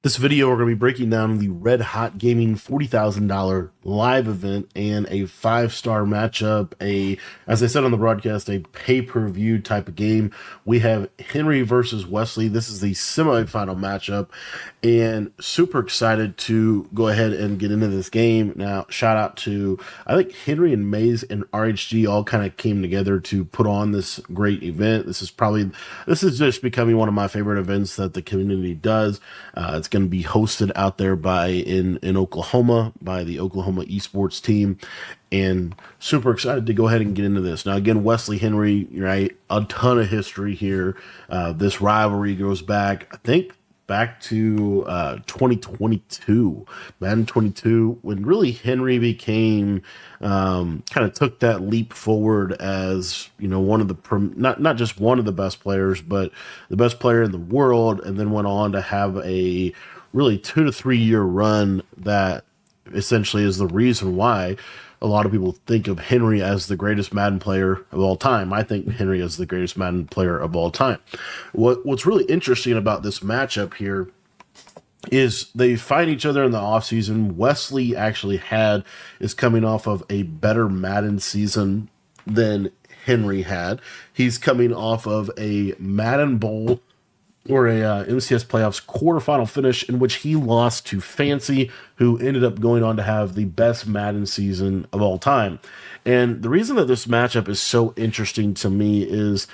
This video, we're going to be breaking down the Red Hot Gaming $40,000 live event and a five-star matchup. As I said on the broadcast, a pay-per-view type of game. We have Henry versus Wesley. This is the semifinal matchup, and super excited to go ahead and get into this game. Now, shout out to, I think Henry and Maze and RHG all kind of came together to put on this great event. This is just becoming one of my favorite events that the community does. It's going to be hosted out there in Oklahoma by the Oklahoma esports team, and super excited to go ahead and get into this. Now, again, Wesley Henry, right? A ton of history here. This rivalry goes back, I think, back to 2022, Madden 22, when really Henry became kind of took that leap forward as, you know, one of the not just one of the best players, but the best player in the world, and then went on to have a really 2 to 3 year run that essentially is the reason why a lot of people think of Henry as the greatest Madden player of all time. I think Henry is the greatest Madden player of all time. What's really interesting about this matchup here is they fight each other in the offseason. Wesley actually is coming off of a better Madden season than Henry had. He's coming off of a Madden Bowl or a MCS playoffs quarterfinal finish in which he lost to Fancy, who ended up going on to have the best Madden season of all time. And the reason that this matchup is so interesting to me is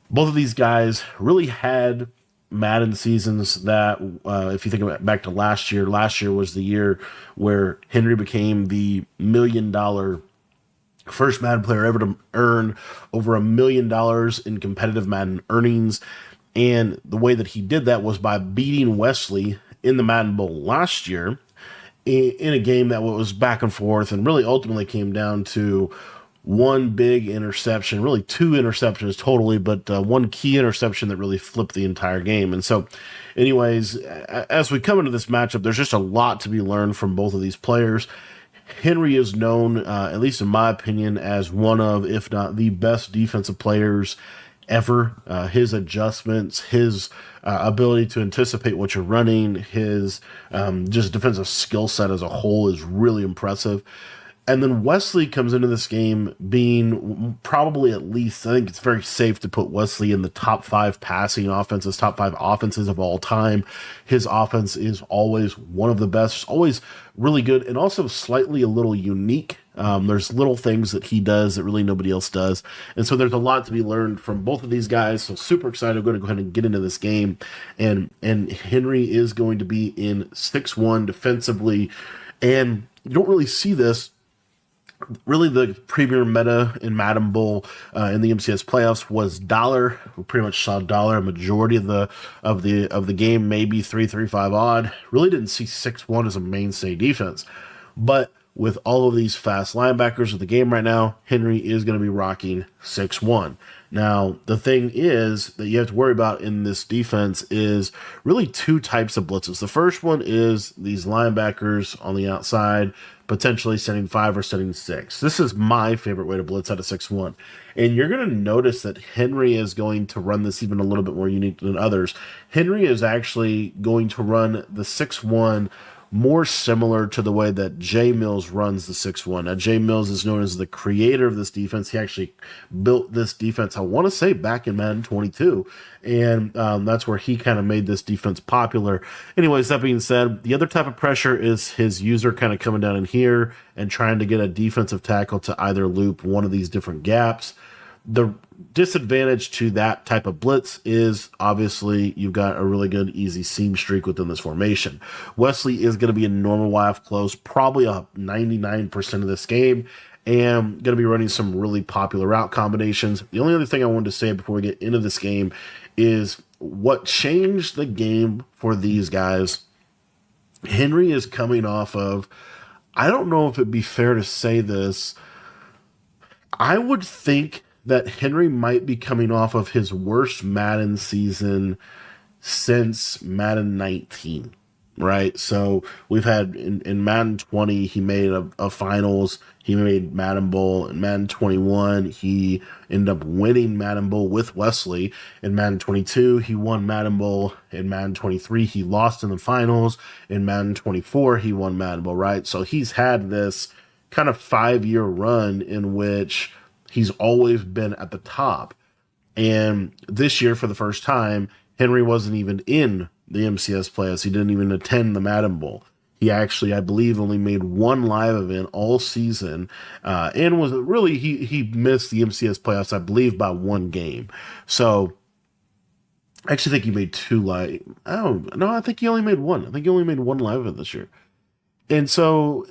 both of these guys really had Madden seasons that, if you think about back to last year was the year where Henry became the $1 million first Madden player ever to earn over $1 million in competitive Madden earnings. And the way that he did that was by beating Wesley in the Madden Bowl last year in a game that was back and forth and really ultimately came down to one big interception, really two interceptions totally, but one key interception that really flipped the entire game. And so, anyways, as we come into this matchup, there's just a lot to be learned from both of these players. Henry is known, at least in my opinion, as one of, if not the best defensive players ever. His adjustments, his ability to anticipate what you're running, his just defensive skill set as a whole is really impressive. And then Wesley comes into this game being probably, at least, I think it's very safe to put Wesley in the top 5 passing offenses, top 5 offenses of all time. His offense is always one of the best, always really good, and also slightly a little unique. There's little things that he does that really nobody else does. And so there's a lot to be learned from both of these guys. So super excited. I'm going to go ahead and get into this game. And Henry is going to be in 6-1 defensively. And you don't really see this. Really, the premier meta in Madden Bowl in the MCS playoffs was dollar. We pretty much saw dollar a majority of the game, maybe 3-3-5 odd. Really didn't see 6-1 as a mainstay defense, but with all of these fast linebackers of the game right now, Henry is going to be rocking 6-1. Now, the thing is that you have to worry about in this defense is really two types of blitzes. The first one is these linebackers on the outside, potentially setting 5 or setting 6. This is my favorite way to blitz out of 6-1. And you're going to notice that Henry is going to run this even a little bit more unique than others. Henry is actually going to run the 6-1 more similar to the way that Jay Mills runs the 6-1. Now, Jay Mills is known as the creator of this defense. He actually built this defense, I want to say, back in Madden 22. And that's where he kind of made this defense popular. Anyways, that being said, the other type of pressure is his user kind of coming down in here and trying to get a defensive tackle to either loop one of these different gaps. The disadvantage to that type of blitz is obviously you've got a really good easy seam streak within this formation. Wesley is going to be in normal YF close probably 99% of this game, and going to be running some really popular route combinations. The only other thing I wanted to say before we get into this game is what changed the game for these guys. Henry is coming off of, I don't know if it'd be fair to say this, I would think that Henry might be coming off of his worst Madden season since Madden 19. right? So we've had in Madden 20, he made a finals. He made Madden Bowl. In Madden 21, he ended up winning Madden Bowl with Wesley. In Madden 22, he won Madden Bowl. In Madden 23, he lost in the finals. In Madden 24, he won Madden Bowl, right? So he's had this kind of 5 year run in which he's always been at the top. And this year, for the first time, Henry wasn't even in the MCS playoffs. He didn't even attend the Madden Bowl. He actually, I believe, only made one live event all season, and was really he missed the MCS playoffs, I believe, by one game. So I actually think he made two live. Oh no, I think he only made one. I think he only made one live event this year. And so,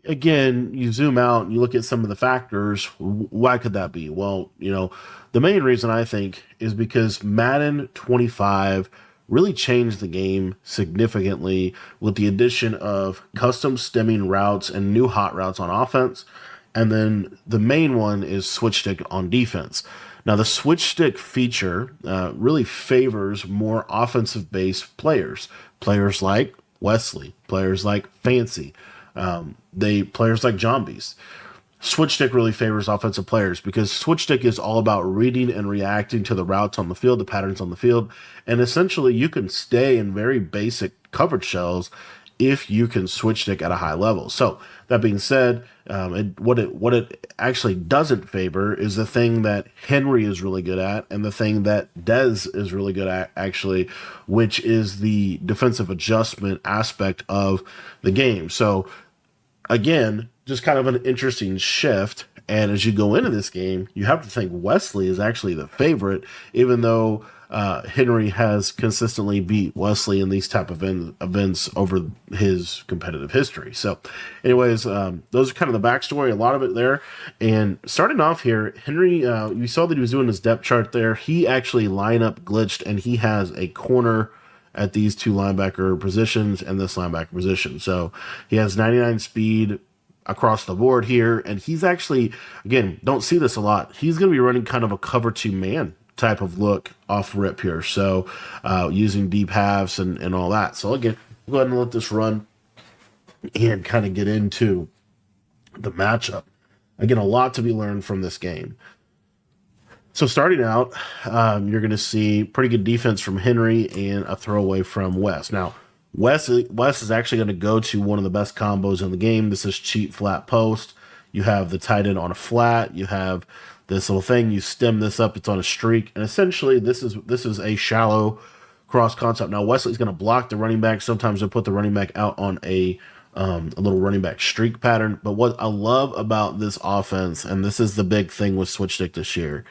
again, you zoom out and you look at some of the factors. Why could that be? Well, the main reason I think is because Madden 25 really changed the game significantly with the addition of custom stemming routes and new hot routes on offense. And then the main one is switch stick on defense. Now, the switch stick feature really favors more offensive based players, players like Wesley, players like Fancy, players like Zombies. Switch stick really favors offensive players because switch stick is all about reading and reacting to the routes on the field, the patterns on the field, and essentially you can stay in very basic coverage shells if you can switch stick at a high level. So that being said, what it actually doesn't favor is the thing that Henry is really good at, and the thing that Dez is really good at, actually, which is the defensive adjustment aspect of the game. So again, just kind of an interesting shift. And as you go into this game, you have to think Wesley is actually the favorite, even though Henry has consistently beat Wesley in these type of events over his competitive history. So, anyways, those are kind of the backstory, a lot of it there. And starting off here, Henry, you saw that he was doing his depth chart there. He actually lineup glitched, and he has a corner at these two linebacker positions and this linebacker position. So he has 99 speed across the board here. And he's actually, again, don't see this a lot. He's going to be running kind of a cover two man type of look off rip here. So using deep halves and all that. So again, go ahead and let this run and kind of get into the matchup. Again, a lot to be learned from this game. So starting out, you're going to see pretty good defense from Henry and a throwaway from Wes. Now, Wes is actually going to go to one of the best combos in the game. This is cheap flat post. You have the tight end on a flat. You have this little thing. You stem this up. It's on a streak. And essentially, this is a shallow cross concept. Now, Wesley's going to block the running back. Sometimes they'll put the running back out on a little running back streak pattern. But what I love about this offense, and this is the big thing with switch stick this year,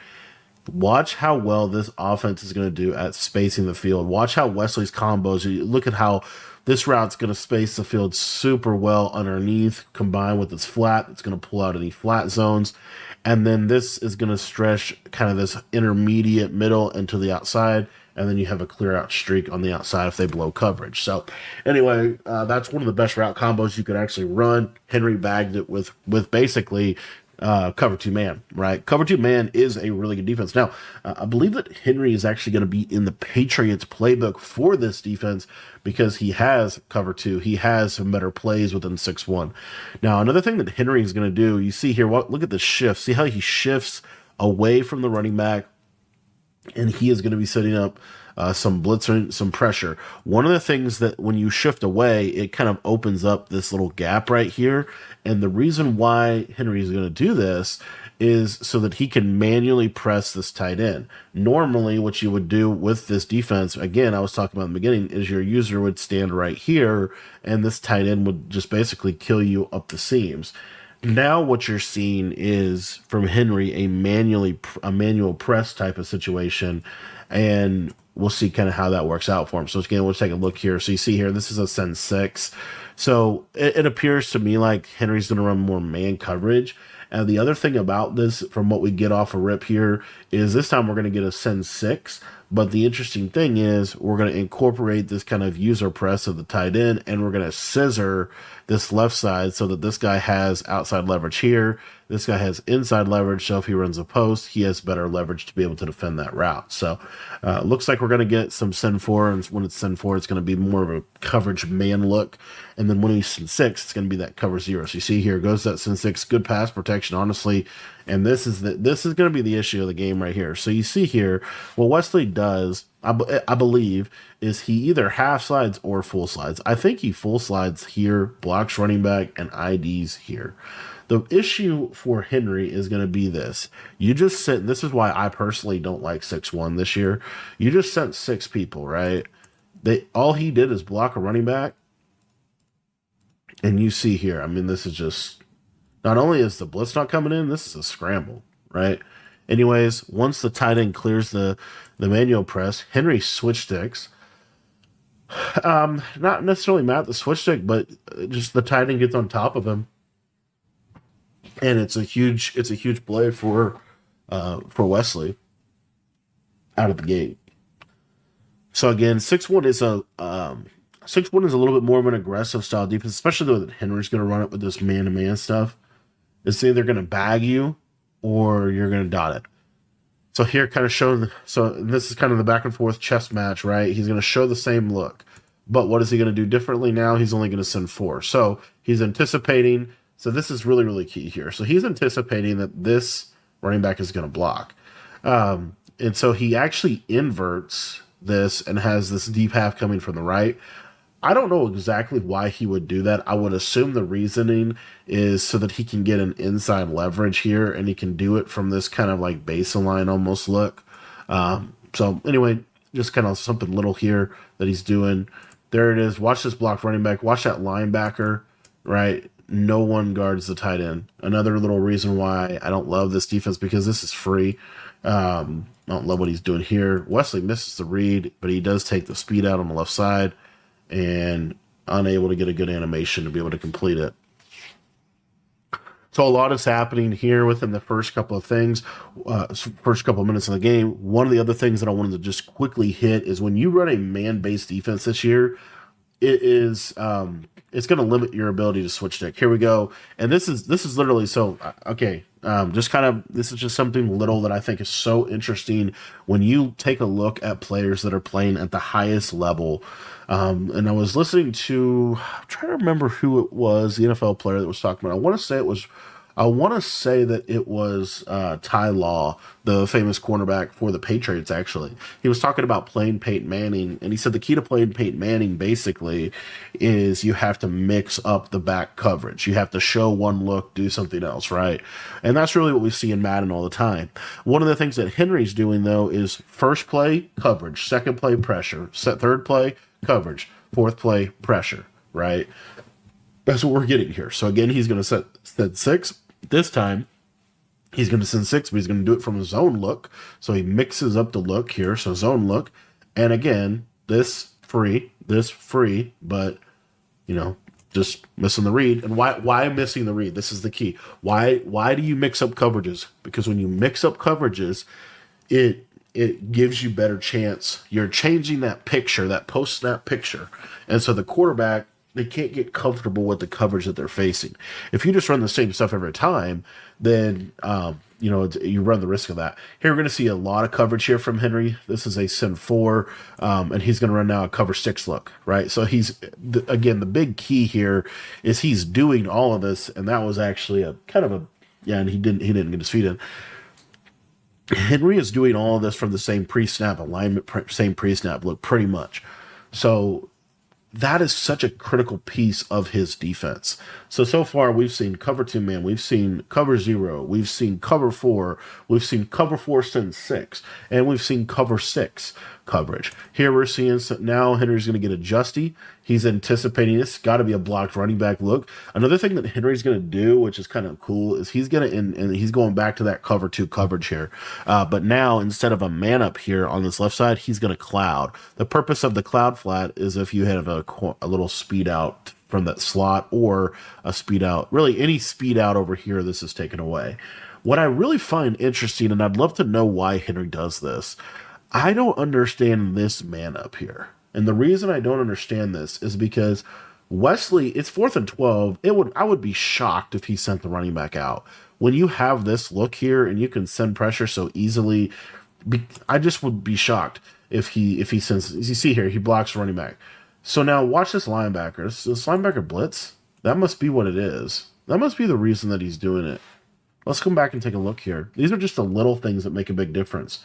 watch how well this offense is going to do at spacing the field. Watch how Wesley's combos, you look at how this route's going to space the field super well underneath, combined with its flat. It's going to pull out any flat zones. And then this is going to stretch kind of this intermediate middle into the outside. And then you have a clear out streak on the outside if they blow coverage. So anyway, that's one of the best route combos you could actually run. Henry bagged it with basically cover two man, right? Cover two man is a really good defense. Now, I believe that Henry is actually going to be in the Patriots playbook for this defense because he has cover two. He has some better plays within 6-1. Now, another thing that Henry is going to do, you see here, look at the shift. See how he shifts away from the running back, and he is going to be setting up some blitzing, some pressure. One of the things that when you shift away, it kind of opens up this little gap right here. And the reason why Henry is going to do this is so that he can manually press this tight end. Normally, what you would do with this defense, again, I was talking about in the beginning, is your user would stand right here, and this tight end would just basically kill you up the seams. Now what you're seeing is from Henry a manual press type of situation, and we'll see kind of how that works out for him. So again, we'll take a look here. So you see here, this is a send 6. So it appears to me like Henry's going to run more man coverage. And the other thing about this, from what we get off a rip here, is this time we're going to get a send 6. But the interesting thing is we're going to incorporate this kind of user press of the tight end, and we're going to scissor this left side so that this guy has outside leverage here. This guy has inside leverage, so if he runs a post, he has better leverage to be able to defend that route. So looks like we're going to get some Sin 4, and when it's Sin 4, it's going to be more of a coverage man look. And then when he's Sin 6, it's going to be that cover 0. So you see here goes that Sin 6, good pass protection, honestly. And this is going to be the issue of the game right here. So you see here, what Wesley does, I believe, is he either half slides or full slides. I think he full slides here, blocks running back, and IDs here. The issue for Henry is going to be this. You just sent, this is why I personally don't like 6-1 this year. You just sent 6 people, right? All he did is block a running back. And you see here, I mean, this is just, not only is the blitz not coming in, this is a scramble, right? Anyways, once the tight end clears the manual press, Henry switch sticks. Not necessarily mad at the switch stick, but just the tight end gets on top of him. And it's a huge play for Wesley out of the gate. So again, 6-1 is a 6-1 is a little bit more of an aggressive style defense, especially though that Henry's going to run it with this man-to-man stuff. It's either going to bag you or you're going to dot it. So here kind of showing, so this is kind of the back and forth chess match, right? He's going to show the same look, but what is he going to do differently now? He's only going to send 4. So he's anticipating, so this is really, really key here. So he's anticipating that this running back is going to block. And so he actually inverts this and has this deep half coming from the right. I don't know exactly why he would do that. I would assume the reasoning is so that he can get an inside leverage here, and he can do it from this kind of like baseline almost look. So anyway, just kind of something little here that he's doing. There it is. Watch this block running back. Watch that linebacker, right? No one guards the tight end. Another little reason why I don't love this defense, because this is free. I don't love what he's doing here. Wesley misses the read, but he does take the speed out on the left side and unable to get a good animation to be able to complete it. So a lot is happening here within the first couple of things, first couple of minutes of the game. One of the other things that I wanted to just quickly hit is when you run a man-based defense this year, it is it's going to limit your ability to switch stick. Here we go, and this is literally so okay. Just kind of, this is just something little that I think is so interesting when you take a look at players that are playing at the highest level. And I was listening to, I'm trying to remember who it was, the NFL player that was talking about. I want to say that it was Ty Law, the famous cornerback for the Patriots, actually. He was talking about playing Peyton Manning, and he said the key to playing Peyton Manning basically is you have to mix up the back coverage. You have to show one look, do something else, right? And that's really what we see in Madden all the time. One of the things that Henry's doing, though, is first play, coverage, second play, pressure, third play, coverage, fourth play, pressure, right? That's what we're getting here. So again, he's going to set 6. This time, he's going to send 6, but he's going to do it from a zone look. So he mixes up the look here. So zone look. And again, this free, but, just missing the read. And why missing the read? This is the key. Why do you mix up coverages? Because when you mix up coverages, it gives you better chance. You're changing that picture, that post-snap picture. And so the quarterback, they can't get comfortable with the coverage that they're facing. If you just run the same stuff every time, then you run the risk of that. Here we're going to see a lot of coverage here from Henry. This is a Sin 4, and he's going to run now a cover 6 look, right? So he's, again, the big key here is he's doing all of this, and that was actually and he didn't get his feet in. Henry is doing all of this from the same pre-snap alignment, same pre-snap look, pretty much. So that is such a critical piece of his defense. So far we've seen cover 2 man, we've seen cover 0, we've seen cover 4, we've seen cover 4 send 6, and we've seen cover 6 coverage. Here we're seeing, now Henry's going to get a justy. He's anticipating this. Got to be a blocked running back look. Another thing that Henry's going to do, which is kind of cool, is he's going to, and he's going back to that cover 2 coverage here. But now, instead of a man up here on this left side, he's going to cloud. The purpose of the cloud flat is if you have a little speed out from that slot, or a speed out, really any speed out over here, this is taken away. What I really find interesting, and I'd love to know why Henry does this, I don't understand this man up here. And the reason I don't understand this is because Wesley, it's 4th and 12. I would be shocked if he sent the running back out. When you have this look here and you can send pressure so easily, I just would be shocked if he sends. As you see here, he blocks running back. So now watch this linebacker. This linebacker blitz. That must be what it is. That must be the reason that he's doing it. Let's come back and take a look here. These are just the little things that make a big difference.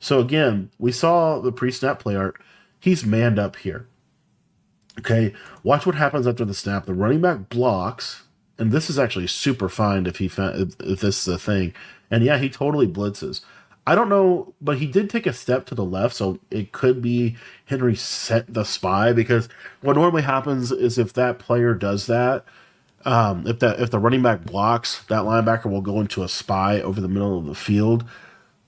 So again, we saw the pre-snap play art. He's manned up here. Okay, watch what happens after the snap. The running back blocks, and this is actually super fine if this is a thing. And yeah, he totally blitzes. I don't know, but he did take a step to the left, so it could be Henry set the spy, because what normally happens is if that player does that, if the running back blocks, that linebacker will go into a spy over the middle of the field.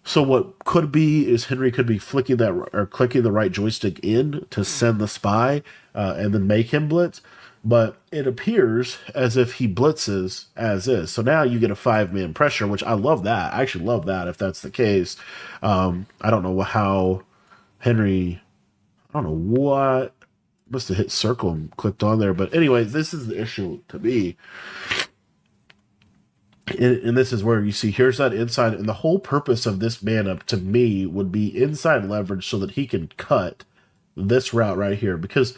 So what could be is Henry could be flicking that or clicking the right joystick in to send the spy and then make him blitz. But it appears as if he blitzes as is. So now you get a 5-man pressure, which I love that. I actually love that if that's the case. I don't know how Henry, I don't know what, must have hit circle and clicked on there. But anyway, this is the issue to me. And this is where you see here's that inside, and the whole purpose of this man up to me would be inside leverage so that he can cut this route right here. Because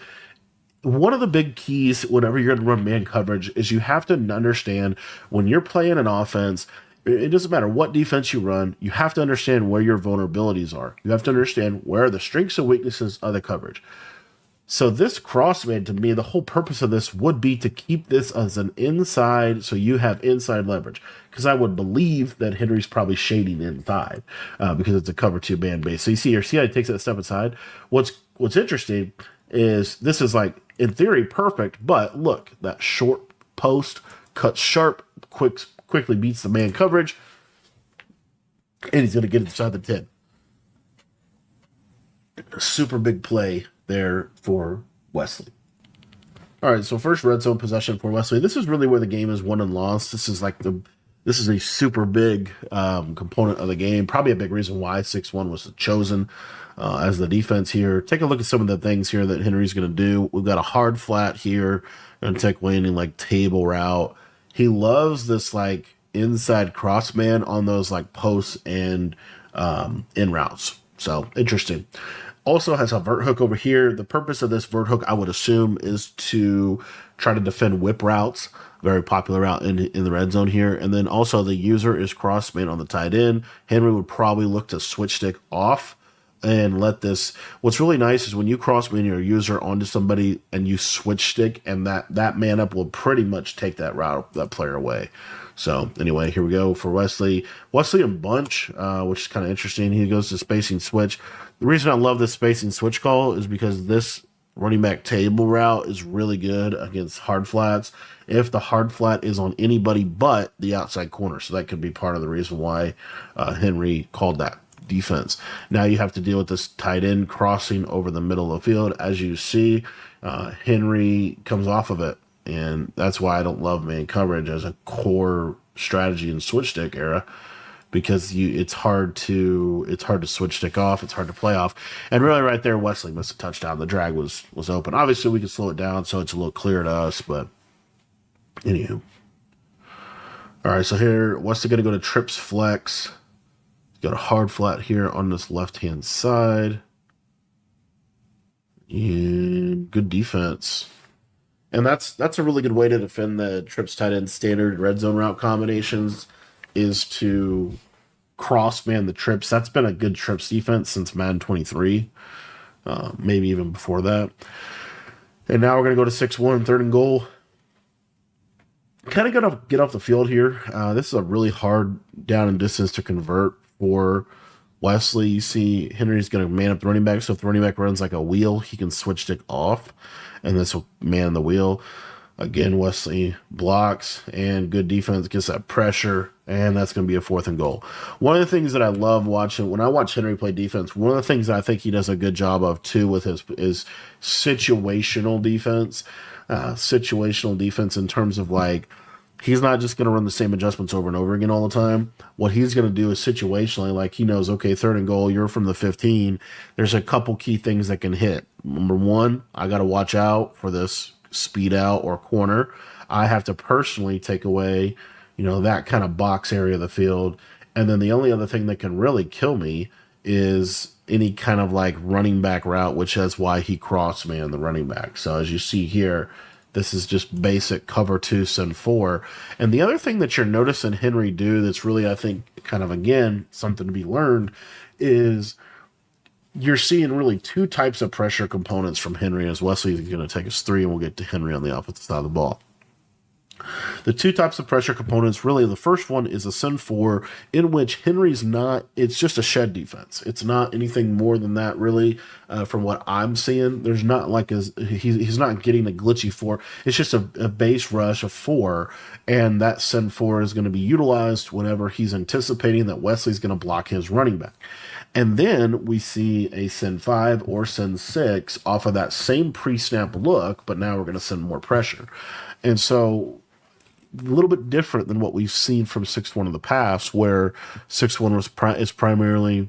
one of the big keys whenever you're going to run man coverage is you have to understand when you're playing an offense, it doesn't matter what defense you run, you have to understand where your vulnerabilities are. You have to understand where are the strengths and weaknesses of the coverage. So this crossman, to me, the whole purpose of this would be to keep this as an inside, so you have inside leverage. Because I would believe that Henry's probably shading inside because it's a cover 2 man base. So you see here, see how he takes that step inside? What's interesting is this is like, in theory, perfect, but look, that short post cuts sharp, quickly beats the man coverage, and he's going to get inside the 10. Super big play there for Wesley. All right, so first red zone possession for Wesley. This is really where the game is won and lost. This is a super big component of the game. Probably a big reason why 6-1 was chosen as the defense here. Take a look at some of the things here that Henry's going to do. We've got a hard flat here and take landing like table route. He loves this like inside cross man on those like posts and in routes. So interesting. Also has a vert hook over here. The purpose of this vert hook, I would assume, is to try to defend whip routes. Very popular route in the red zone here. And then also the user is cross man on the tight end. Henry would probably look to switch stick off and let this. What's really nice is when you cross man your user onto somebody and you switch stick, and that man up will pretty much take that route, that player away. So anyway, here we go for Wesley. Wesley and bunch, which is kind of interesting. He goes to spacing switch. The reason I love this spacing switch call is because this running back table route is really good against hard flats if the hard flat is on anybody but the outside corner. So that could be part of the reason why Henry called that defense. Now you have to deal with this tight end crossing over the middle of the field. As you see, Henry comes off of it. And that's why I don't love man coverage as a core strategy in switch stick era, because it's hard to switch stick off, it's hard to play off. And really right there, Wesley missed a touchdown. The drag was open. Obviously we could slow it down so it's a little clearer to us, but anywho. All right, so here Wesley gonna go to trips flex. He's got a hard flat here on this left-hand side. And good defense. And that's a really good way to defend the trips tight end standard red zone route combinations, is to cross man the trips. That's been a good trips defense since Madden 23, maybe even before that. And now we're going to go to 6-1, 3rd and goal. Kind of going to get off the field here. This is a really hard down and distance to convert for Wesley. You see Henry's going to man up the running back. So if the running back runs like a wheel, he can switch stick off, and this will man the wheel. Again, Wesley blocks, and good defense gets that pressure, and that's going to be a 4th and goal. One of the things that I love watching, when I watch Henry play defense, one of the things that I think he does a good job of too with his is situational defense. Situational defense in terms of like, he's not just going to run the same adjustments over and over again all the time. What he's going to do is situationally, like he knows, okay, 3rd and goal, you're from the 15. There's a couple key things that can hit. Number one, I got to watch out for this speed out or corner. I have to personally take away, that kind of box area of the field. And then the only other thing that can really kill me is any kind of like running back route, which is why he crossed me on the running back. So as you see here, this is just basic cover two, send four. And the other thing that you're noticing Henry do that's really, I think, kind of, again, something to be learned is you're seeing really two types of pressure components from Henry, as Wesley is going to take us three, and we'll get to Henry on the offensive side of the ball. The two types of pressure components, really, the first one is a send four, in which Henry's not, it's just a shed defense. It's not anything more than that, really, from what I'm seeing. There's not like he's not getting a glitchy four. It's just a base rush of four, and that send four is going to be utilized whenever he's anticipating that Wesley's going to block his running back. And then we see a send five or send six off of that same pre-snap look, but now we're going to send more pressure. And so a little bit different than what we've seen from 6-1 in the past, where 6-1 is primarily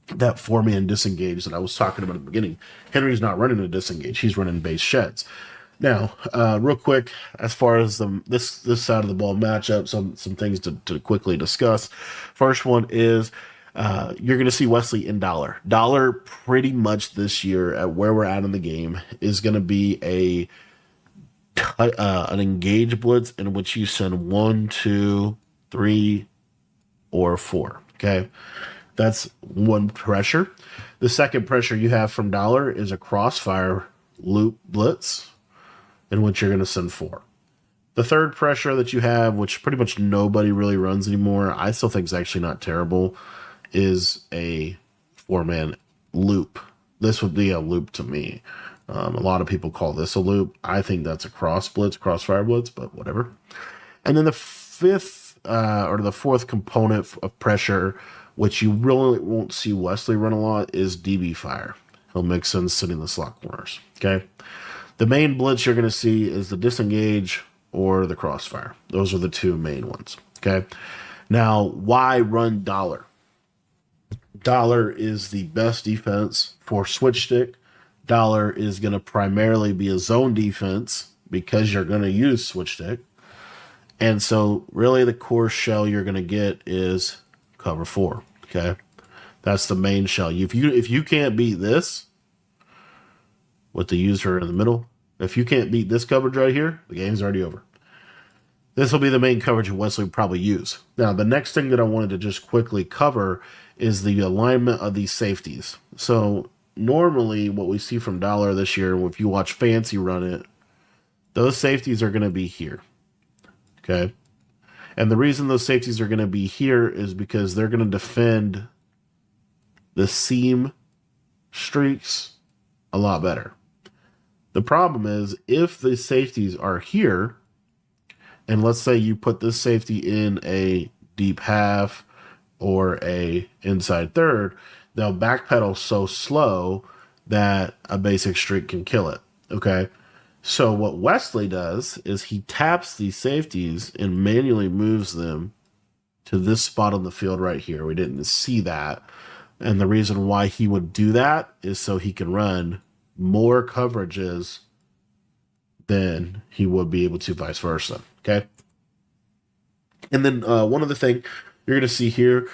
that four-man disengage that I was talking about at the beginning. Henry's not running a disengage. He's running base sheds. Now, real quick, as far as this side of the ball matchup, some things to quickly discuss. First one is you're going to see Wesley in dollar. Dollar pretty much this year at where we're at in the game is going to be an engage blitz in which you send 1, 2, 3, or 4. Okay, that's one pressure. The second pressure you have from dollar is a crossfire loop blitz in which you're going to send 4. The third pressure that you have, which pretty much nobody really runs anymore, I still think is actually not terrible, is a 4-man loop. This would be a loop to me. A lot of people call this a loop. I think that's a crossfire blitz, but whatever. And then the fourth component of pressure, which you really won't see Wesley run a lot, is DB fire. He'll mix in sitting the slot corners. Okay. The main blitz you're going to see is the disengage or the crossfire. Those are the two main ones. Okay. Now, why run dollar? Dollar is the best defense for switch stick. Dollar is going to primarily be a zone defense because you're going to use switch stick. And so really the core shell you're going to get is cover 4. Okay. That's the main shell. If you can't beat this with the user in the middle, if you can't beat this coverage right here, the game's already over. This will be the main coverage Wesley would probably use. Now, the next thing that I wanted to just quickly cover is the alignment of these safeties. So normally what we see from dollar this year, if you watch Fancy run it, those safeties are going to be here. Okay. And the reason those safeties are going to be here is because they're going to defend the seam streaks a lot better. The problem is if the safeties are here, and let's say you put this safety in a deep half or a inside third, they'll backpedal so slow that a basic streak can kill it. Okay. So what Wesley does is he taps these safeties and manually moves them to this spot on the field right here. We didn't see that. And the reason why he would do that is so he can run more coverages than he would be able to vice versa. Okay. And then one other thing you're going to see here,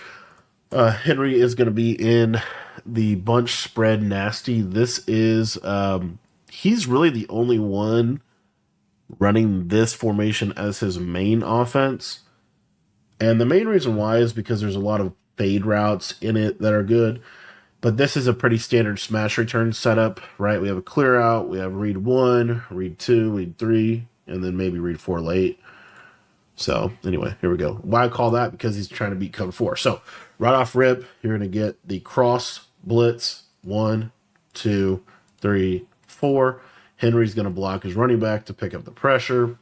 Henry is going to be in the bunch spread nasty. This is, he's really the only one running this formation as his main offense. And the main reason why is because there's a lot of fade routes in it that are good. But this is a pretty standard smash return setup, right? We have a clear out, we have read 1, read 2, read 3, and then maybe read 4 late. So anyway, here we go. Why I call that? Because he's trying to beat cover 4. So right off rip, you're going to get the cross blitz 1, 2, 3, 4. Henry's going to block his running back to pick up the pressure.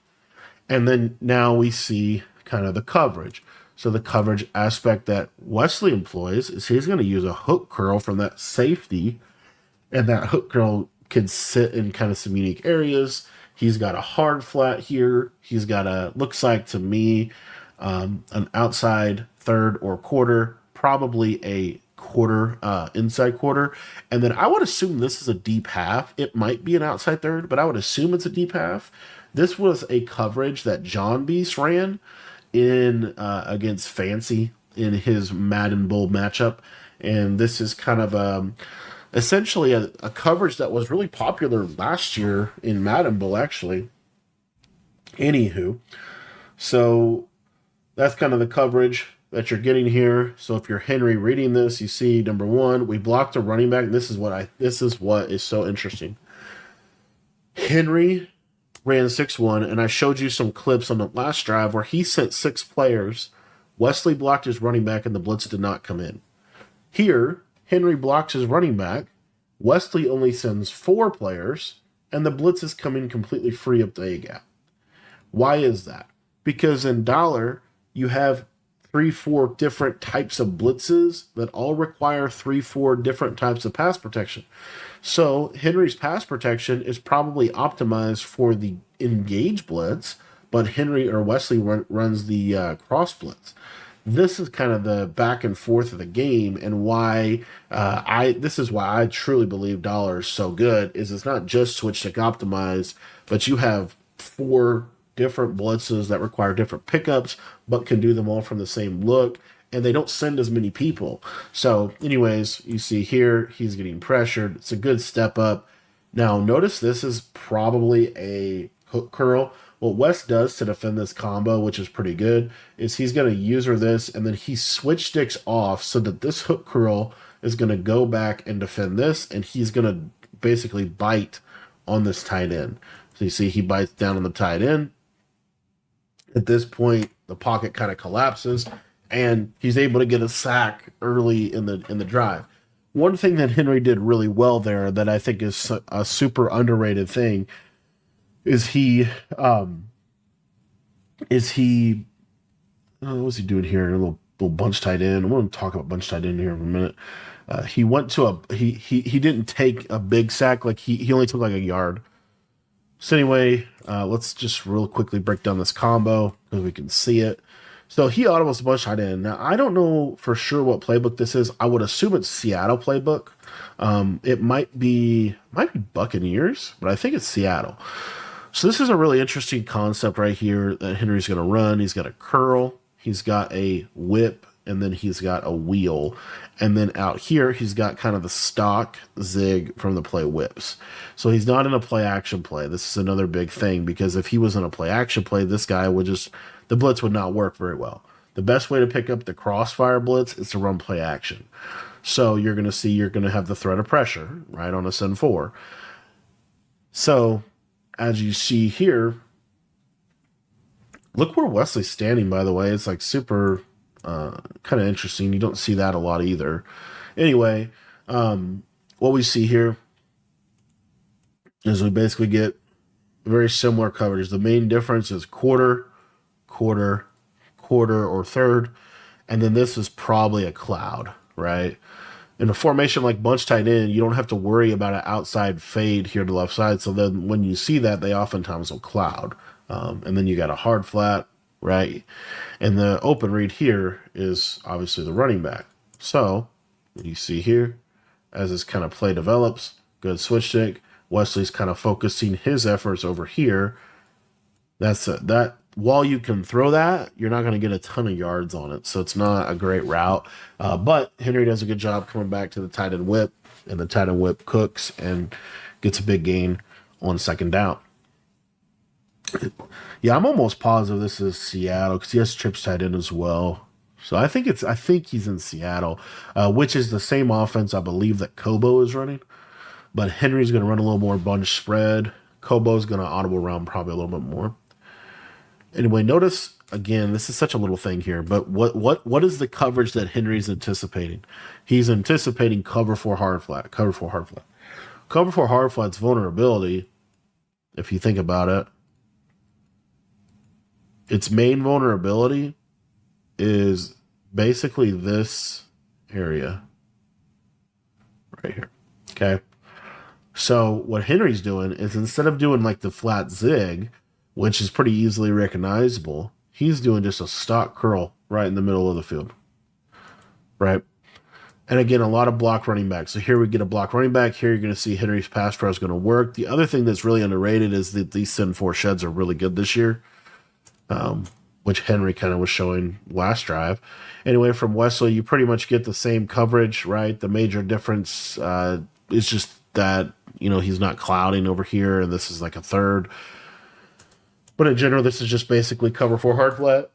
And then now we see kind of the coverage. So the coverage aspect that Wesley employs is he's going to use a hook curl from that safety. And that hook curl can sit in kind of some unique areas. He's got a hard flat here. He's got a, looks like to me, an outside third or quarter, probably a quarter, inside quarter. And then I would assume this is a deep half. It might be an outside third, but I would assume it's a deep half. This was a coverage that John Beast ran in against Fancy in his Madden Bowl matchup. And this is kind of essentially a coverage that was really popular last year in Madden Bowl, actually. Anywho, so that's kind of the coverage that you're getting here. So if you're Henry reading this, you see number one, we blocked a running back. This is what is so interesting. Henry ran 6-1, and I showed you some clips on the last drive where he sent 6 players. Wesley blocked his running back, and the blitz did not come in. Here, Henry blocks his running back. Wesley only sends 4 players, and the blitz is coming completely free up the A gap. Why is that? Because in dollar, you have 3-4 different types of blitzes that all require 3-4 different types of pass protection. So Henry's pass protection is probably optimized for the engage blitz, but Henry or Wesley runs the cross blitz. This is kind of the back and forth of the game, and why this is why I truly believe dollar is so good. Is it's not just switch stick optimized, but you have 4 different blitzes that require different pickups, but can do them all from the same look, and they don't send as many people. So anyways, you see here, he's getting pressured. It's a good step up. Now notice this is probably a hook curl. What Wes does to defend this combo, which is pretty good, is he's going to user this, and then he switch sticks off so that this hook curl is going to go back and defend this, and he's going to basically bite on this tight end. So you see he bites down on the tight end. At this point, the pocket kind of collapses, and he's able to get a sack early in the drive. One thing that Henry did really well there that I think is a super underrated thing is what was he doing here? A little bunch tight end. I want to talk about bunch tight end here for a minute. He went to he didn't take a big sack, like he only took like a yard. So anyway, let's just real quickly break down this combo because we can see it. So he audibles a bunch tight end. Now I don't know for sure what playbook this is. I would assume it's Seattle playbook. It might be Buccaneers, but I think it's Seattle. So this is a really interesting concept right here that Henry's going to run. He's got a curl, he's got a whip, and then he's got a wheel. And then out here, he's got kind of the stock zig from the play whips. So he's not in a play action play. This is another big thing, because if he was in a play action play, this guy would the blitz would not work very well. The best way to pick up the crossfire blitz is to run play action. So you're going to have the threat of pressure, right, on a send 4. So as you see here, look where Wesley's standing, by the way. It's like super kind of interesting. You don't see that a lot either. Anyway, what we see here is we basically get very similar coverage. The main difference is quarter, quarter, quarter, or third. And then this is probably a cloud, right? In a formation like bunch tight end, you don't have to worry about an outside fade here to the left side. So then when you see that, they oftentimes will cloud. And then you got a hard flat, right? And the open read here is obviously the running back. So what you see here, as this kind of play develops, good switch stick. Wesley's kind of focusing his efforts over here. That while you can throw that, you're not going to get a ton of yards on it. So it's not a great route. But Henry does a good job coming back to the tight end whip, and the tight end whip cooks and gets a big gain on second down. Yeah, I'm almost positive this is Seattle because he has trips tight end as well. So I think he's in Seattle, which is the same offense I believe that Kobo is running. But Henry's going to run a little more bunch spread. Kobo's going to audible around probably a little bit more. Anyway, notice again, this is such a little thing here, but what is the coverage that Henry's anticipating? He's anticipating cover 4 hard flat, cover 4 hard flat. Cover 4 hard flat's vulnerability, if you think about it, its main vulnerability is basically this area right here. Okay. So what Henry's doing is, instead of doing like the flat zig, which is pretty easily recognizable, he's doing just a stock curl right in the middle of the field. Right. And again, a lot of block running backs. So here we get a block running back. Here you're going to see Henry's pass pro is going to work. The other thing that's really underrated is that these Sin 4 sheds are really good this year, which Henry kind of was showing last drive. Anyway, from Wesley, you pretty much get the same coverage, right? The major difference is just that, he's not clouding over here, and this is like a third. But in general, this is just basically cover 4 hard flat.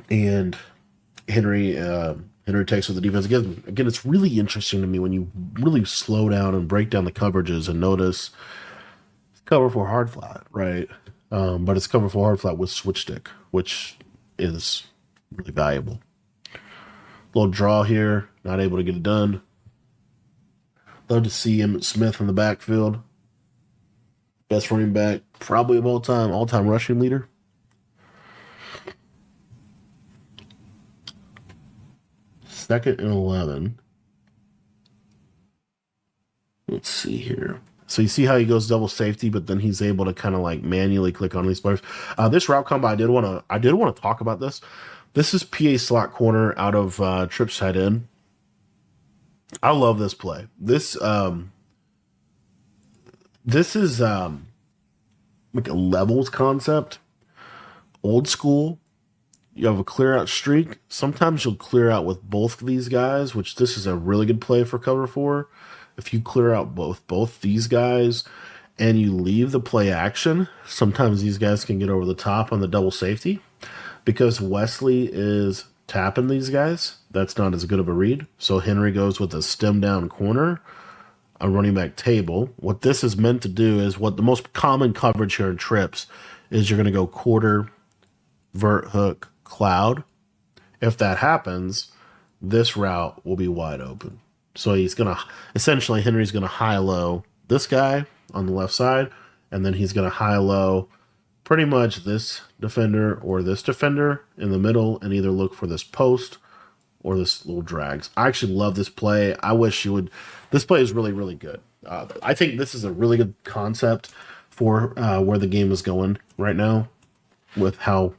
And Henry takes with the defense. Again, it's really interesting to me when you really slow down and break down the coverages and notice cover 4 hard flat, right? But it's cover 4 hard flat with switch stick, which is really valuable. Little draw here, not able to get it done. Love to see Emmitt Smith in the backfield. Best running back probably of all-time rushing leader. Second and 11. Let's see here. So you see how he goes double safety, but then he's able to kind of like manually click on these players. This route combo, I did want to talk about this. This is PA slot corner out of trips tight end. I love this play. This is like a levels concept, old school. You have a clear out streak. Sometimes you'll clear out with both of these guys, which this is a really good play for cover 4. If you clear out both these guys and you leave the play action, sometimes these guys can get over the top on the double safety. Because Wesley is tapping these guys, that's not as good of a read. So Henry goes with a stem down corner, a running back table. What this is meant to do is what the most common coverage here in trips is you're going to go quarter, vert hook, cloud. If that happens, this route will be wide open. So he's going to, essentially Henry's going to high-low this guy on the left side, and then he's going to high-low pretty much this defender or this defender in the middle and either look for this post or this little drags. I actually love this play. I wish you would. This play is really, really good. I think this is a really good concept for where the game is going right now with how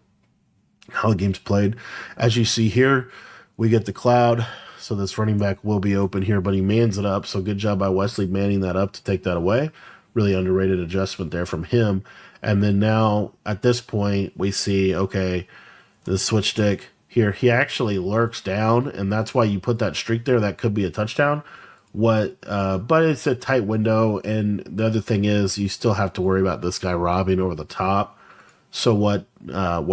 the game's played. As you see here, we get the cloud. So this running back will be open here, but he mans it up. So good job by Wesley manning that up to take that away. Really underrated adjustment there from him. And then now at this point, we see, okay, the switch stick here, he actually lurks down, and that's why you put that streak there. That could be a touchdown. But it's a tight window, and the other thing is you still have to worry about this guy robbing over the top. So what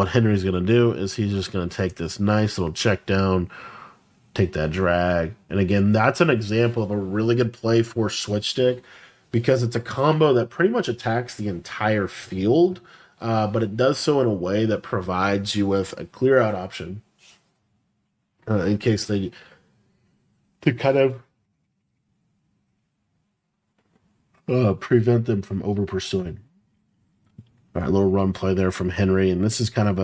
Henry's going to do is he's just going to take this nice little check down, take that drag. And again, that's an example of a really good play for switch stick because it's a combo that pretty much attacks the entire field, but it does so in a way that provides you with a clear out option in case to kind of prevent them from over pursuing. All right, a little run play there from Henry, and this is kind of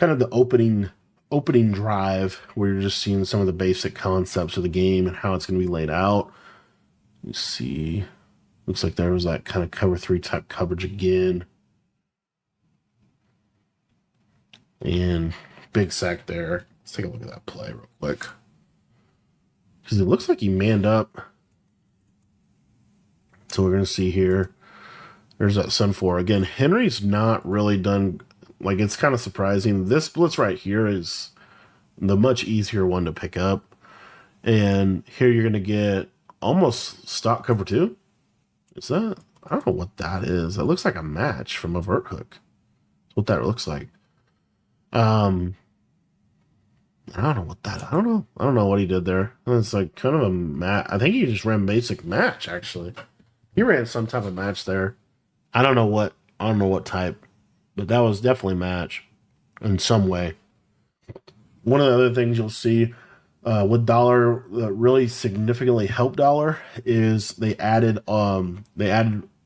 the opening drive where you're just seeing some of the basic concepts of the game and how it's going to be laid out. You see, looks like there was that kind of cover 3 type coverage again. And big sack there. Let's take a look at that play real quick. Because it looks like he manned up. So we're going to see here. There's that Sun 4. Again, Henry's not really done, like it's kind of surprising. This blitz right here is the much easier one to pick up. And here you're going to get almost stock cover 2. Is that? I don't know what that is. It looks like a match from a vert hook. That's what that looks like. I don't know what that. I don't know what he did there. It's like kind of a match. I think he just ran basic match. Actually, he ran some type of match there. I don't know what type, but that was definitely match in some way. One of the other things you'll see with Dollar that really significantly helped Dollar is they added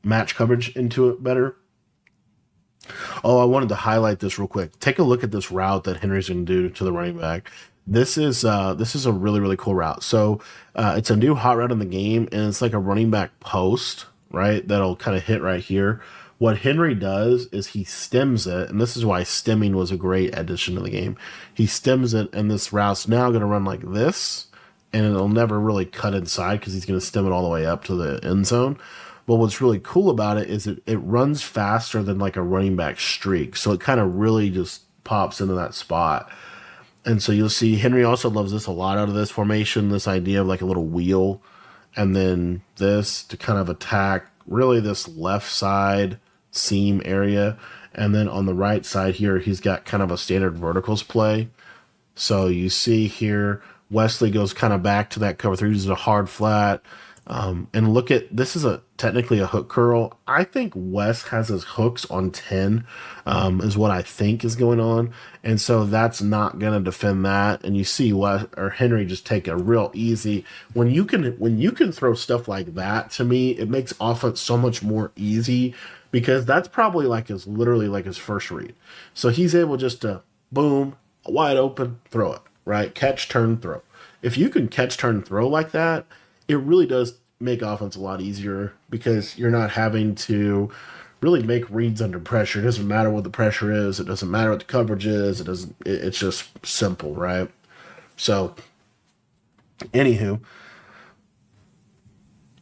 match coverage into it better. Oh, I wanted to highlight this real quick. Take a look at this route that Henry's going to do to the running back. This is a really, really cool route. So it's a new hot route in the game, and it's like a running back post, right? That'll kind of hit right here. What Henry does is he stems it, and this is why stemming was a great addition to the game. He stems it, and this route's now going to run like this, and it'll never really cut inside because he's going to stem it all the way up to the end zone. But what's really cool about it is it runs faster than like a running back streak. So it kind of really just pops into that spot. And so you'll see Henry also loves this a lot out of this formation, this idea of like a little wheel, and then this to kind of attack really this left side seam area. And then on the right side here, he's got kind of a standard verticals play. So you see here, Wesley goes kind of back to that cover three, uses a hard flat. And look at, this is technically a hook curl. I think Wes has his hooks on 10, is what I think is going on. And so that's not going to defend that. And you see Wes or Henry just take a real easy, when you can throw stuff like that, to me, it makes offense so much more easy because that's probably literally like his first read. So he's able just to boom, wide open, throw it, right? Catch, turn, throw. If you can catch, turn, throw like that, it really does make offense a lot easier because you're not having to really make reads under pressure. It doesn't matter what the pressure is. It doesn't matter what the coverage is. It's just simple, right? So, anywho,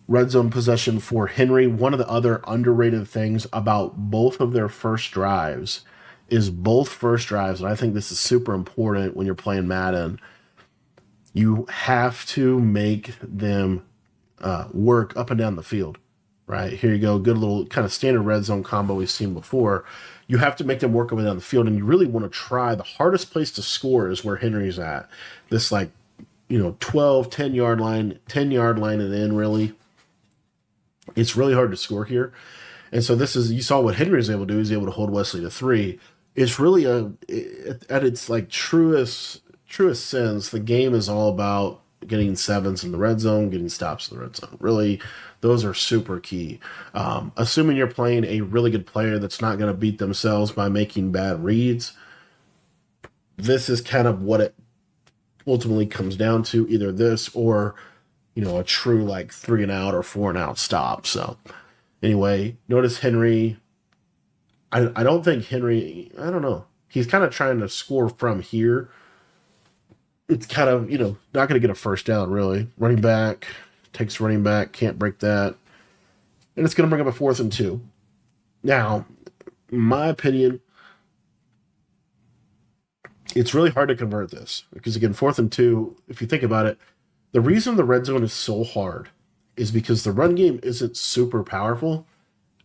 red zone possession for Henry. One of the other underrated things about both of their first drives is both first drives, and I think this is super important when you're playing Madden. You have to make them work up and down the field, right? Here you go. Good little kind of standard red zone combo we've seen before. You have to make them work up and down the field, and you really want to try. The hardest place to score is where Henry's at. This 12, 10-yard line, 10-yard line and in, really. It's really hard to score here. And so you saw what Henry was able to do. He's able to hold Wesley to 3. It's really at its truest sense, the game is all about getting sevens in the red zone, getting stops in the red zone. Really, those are super key. Assuming you're playing a really good player that's not going to beat themselves by making bad reads, this is kind of what it ultimately comes down to, either this or, a true 3 and out or 4 and out stop. So anyway, notice Henry. I don't think Henry, I don't know. He's kind of trying to score from here. It's kind of, not going to get a first down, really. Running back, takes running back, can't break that. And it's going to bring up a 4th and 2. Now, in my opinion, it's really hard to convert this. Because, again, 4th and 2, if you think about it, the reason the red zone is so hard is because the run game isn't super powerful.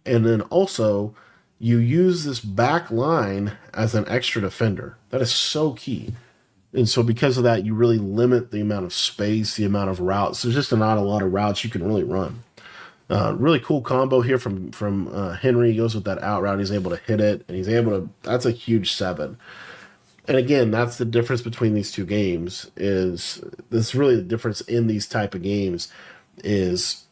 And then also, you use this back line as an extra defender. That is so key. And so because of that, you really limit the amount of space, the amount of routes. There's just not a lot of routes you can really run. Really cool combo here from Henry. He goes with that out route. He's able to hit it, and he's able to. That's a huge 7. And again, that's the difference between these two games. Is this really the difference in these type of games? Is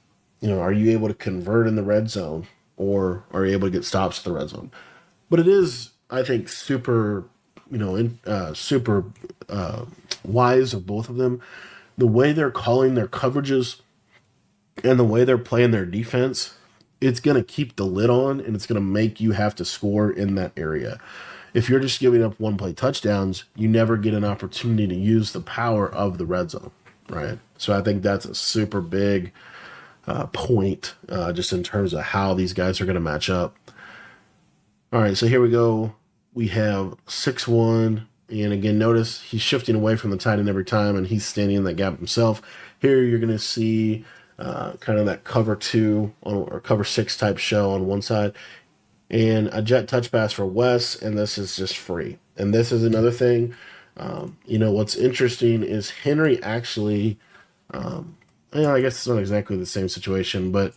are you able to convert in the red zone, or are you able to get stops in the red zone? But it is, I think, super. Super wise of both of them. The way they're calling their coverages and the way they're playing their defense, it's going to keep the lid on, and it's going to make you have to score in that area. If you're just giving up one-play touchdowns, you never get an opportunity to use the power of the red zone, right? So I think that's a super big point just in terms of how these guys are going to match up. All right, so here we go. We have 6-1, and again, notice he's shifting away from the tight end every time, and he's standing in that gap himself. Here you're going to see kind of that cover 2 or cover 6 type show on one side, and a jet touch pass for Wes, and this is just free. And this is another thing. What's interesting is Henry actually, I guess it's not exactly the same situation, but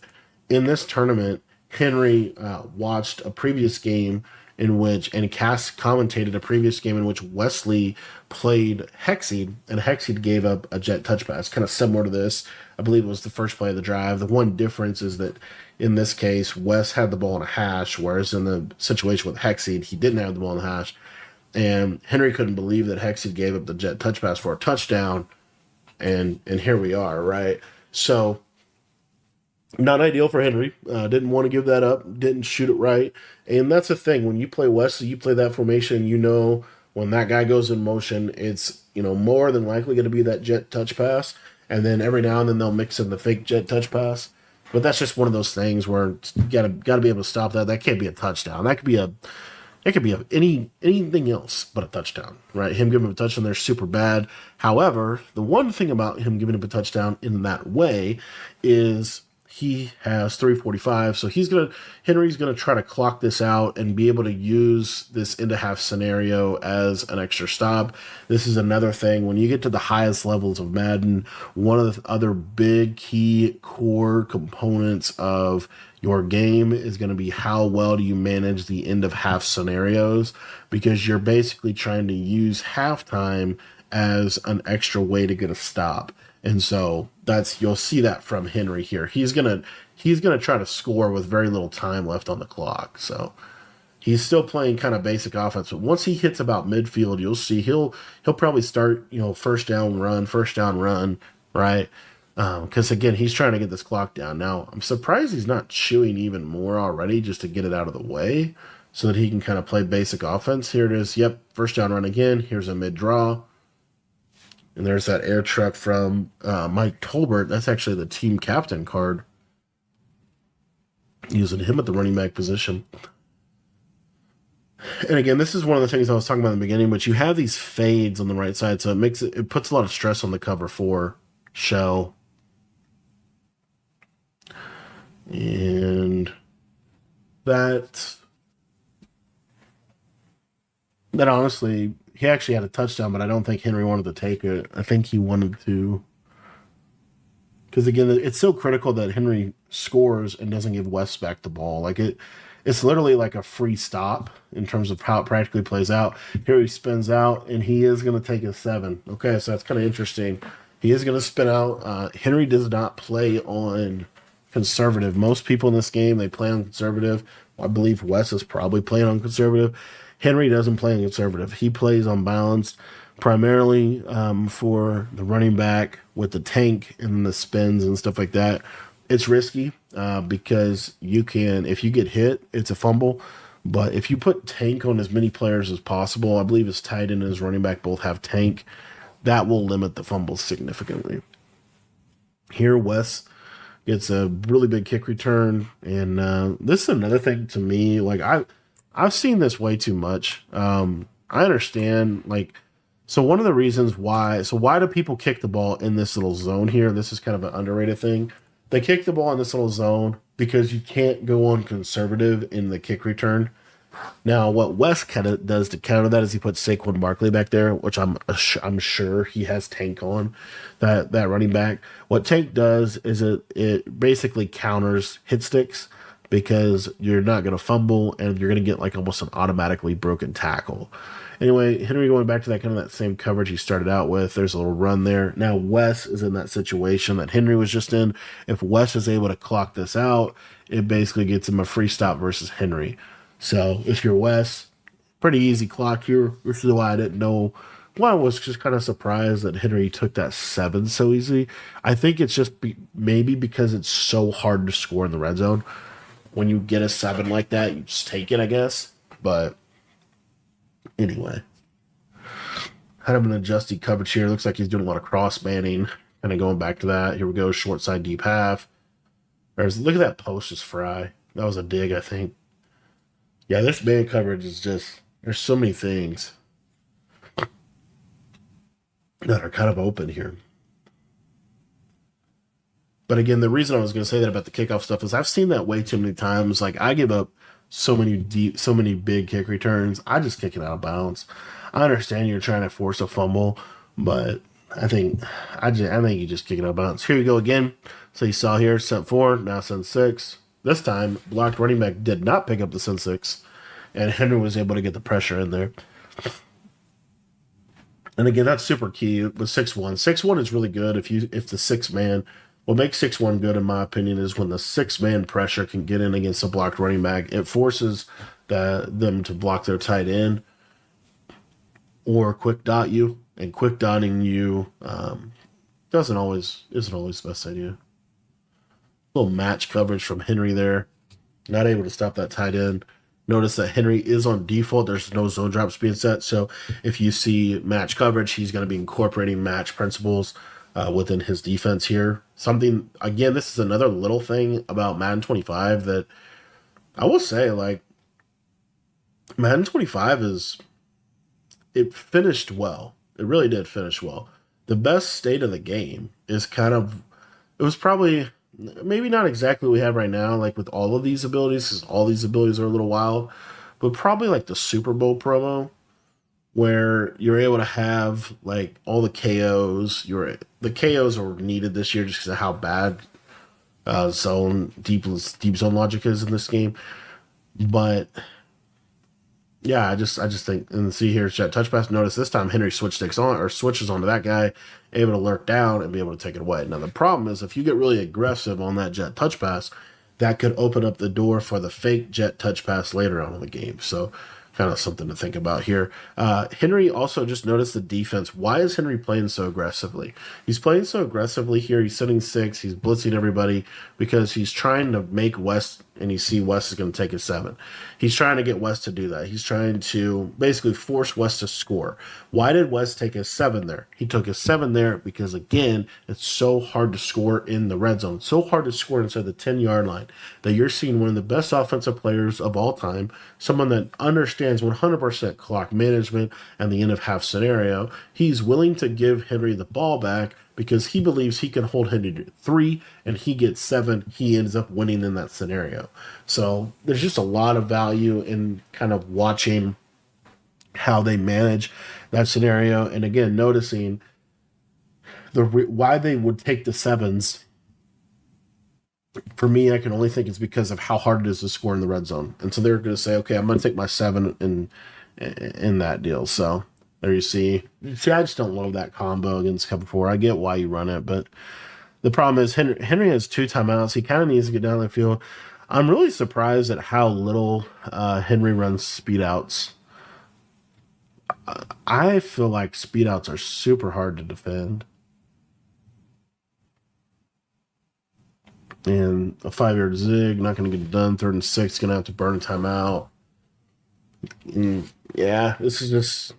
in this tournament, Henry watched a previous game in which, and Cass commentated a previous game in which Wesley played Hexseed, and Hexseed gave up a jet touch pass, kind of similar to this. I believe it was the first play of the drive. The one difference is that in this case, Wes had the ball in a hash, whereas in the situation with Hexseed, he didn't have the ball in the hash. And Henry couldn't believe that Hexseed gave up the jet touch pass for a touchdown, and here we are, right? So Not ideal for Henry. Didn't want to give that up. Didn't shoot it right. And that's the thing. When you play Wesley, you play that formation, you know when that guy goes in motion, it's more than likely going to be that jet touch pass. And then every now and then they'll mix in the fake jet touch pass. But that's just one of those things where you gotta be able to stop that. That can't be a touchdown. It could be anything else but a touchdown, right? Him giving him a touchdown there is super bad. However, the one thing about him giving him a touchdown in that way is he has 345, so Henry's gonna try to clock this out and be able to use this into half scenario as an extra stop. This is another thing when you get to the highest levels of Madden. One of the other big key core components of your game is going to be how well do you manage the end of half scenarios, because you're basically trying to use halftime as an extra way to get a stop. And so you'll see that from Henry here. He's gonna try to score with very little time left on the clock. So he's still playing kind of basic offense, but once he hits about midfield, you'll see he'll probably start first down run, right? Because again, he's trying to get this clock down. Now, I'm surprised he's not chewing even more already just to get it out of the way so that he can kind of play basic offense. Here it is. Yep, first down run again. Here's a mid draw. And there's that air truck from Mike Tolbert. That's actually the team captain card. Using him at the running back position. And again, this is one of the things I was talking about in the beginning, but you have these fades on the right side, so it puts a lot of stress on the cover 4 shell. And that honestly, he actually had a touchdown, but I don't think Henry wanted to take it. I think he wanted to, because again, it's so critical that Henry scores and doesn't give West back the ball. It's literally like a free stop in terms of how it practically plays out. Here he spins out, and he is going to take a 7. Okay, so that's kind of interesting. He is going to spin out. Henry does not play on conservative. Most people in this game, they play on conservative. I believe Wes is probably playing on conservative. Henry doesn't play on conservative. He plays on balanced, primarily for the running back with the tank and the spins and stuff like that. It's risky because if you get hit, it's a fumble. But if you put tank on as many players as possible, I believe his tight end and his running back both have tank, that will limit the fumbles significantly. Here, Wes gets a really big kick return, and this is another thing to me. I've seen this way too much. I understand. So one of the reasons why do people kick the ball in this little zone here? This is kind of an underrated thing. They kick the ball in this little zone because you can't go on conservative in the kick return. Now, what Wes kind of does to counter that is he puts Saquon Barkley back there, which I'm sure he has Tank on, that running back. What Tank does is it basically counters hit sticks because you're not going to fumble and you're going to get almost an automatically broken tackle. Anyway, Henry going back to that same coverage he started out with. There's a little run there. Now Wes is in that situation that Henry was just in. If Wes is able to clock this out, it basically gets him a free stop versus Henry. So if you're Wes, pretty easy clock here. This is why I didn't know. Well, I was just kind of surprised that Henry took that 7 so easy. I think it's just maybe because it's so hard to score in the red zone. When you get a 7 like that, you just take it, I guess. But anyway, had him in adjusted coverage here. Looks like he's doing a lot of cross manning. Kind of going back to that. Here we go, short side deep half. Look at that post just fry. That was a dig, I think. Yeah, this man coverage is just, there's so many things that are kind of open here. But again, the reason I was going to say that about the kickoff stuff is I've seen that way too many times. I give up so many big kick returns. I just kick it out of bounds. I understand you're trying to force a fumble, but I think you just kick it out of bounds. Here you go again. So you saw here, sent 4, now sent 6. This time, blocked running back did not pick up the send 6, and Henry was able to get the pressure in there. And again, that's super key with 6-1. 6-1 is really good if the 6-man. What makes 6-1 good, in my opinion, is when the 6-man pressure can get in against a blocked running back. It forces them to block their tight end or quick dot you, and quick dotting you isn't always the best idea. Little match coverage from Henry there. Not able to stop that tight end. Notice that Henry is on default. There's no zone drops being set. So if you see match coverage, he's going to be incorporating match principles within his defense here. Something, again, this is another little thing about Madden 25 that I will say, like, Madden 25 it finished well. It really did finish well. The best state of the game is it was probably maybe not exactly what we have right now, like with all of these abilities, because all these abilities are a little wild, but probably like the Super Bowl promo, where you're able to have like all the KOs. The KOs are needed this year just because of how bad deep zone logic is in this game. But yeah, I just think, and see here, jet touch pass. Notice this time Henry switches onto that guy, able to lurk down and be able to take it away. Now the problem is if you get really aggressive on that jet touch pass, that could open up the door for the fake jet touch pass later on in the game. So kind of something to think about here. Henry also just noticed the defense. Why is Henry playing so aggressively? He's playing so aggressively here. He's sitting 6. He's blitzing everybody because he's trying to make West, and you see West is going to take a 7. He's trying to get West to do that. He's trying to basically force West to score. Why did West take a 7 there? He took a 7 there because, again, it's so hard to score in the red zone. So hard to score inside the 10-yard line that you're seeing one of the best offensive players of all time, someone that understands 100% clock management and the end of half scenario. He's willing to give Henry the ball back because he believes he can hold Henry to 3 and he gets 7. He ends up winning in that scenario. So there's just a lot of value in kind of watching how they manage that scenario. And again, noticing why they would take the 7s. For me, I can only think it's because of how hard it is to score in the red zone. And so they're going to say, okay, I'm going to take my 7 in that deal. So there you see. See, I just don't love that combo against cover 4. I get why you run it, but the problem is Henry has 2 timeouts. He kind of needs to get down the field. I'm really surprised at how little Henry runs speed outs. I feel like speed outs are super hard to defend. And a 5-yard zig, not going to get it done. 3rd and 6, going to have to burn a timeout. And yeah, this is just,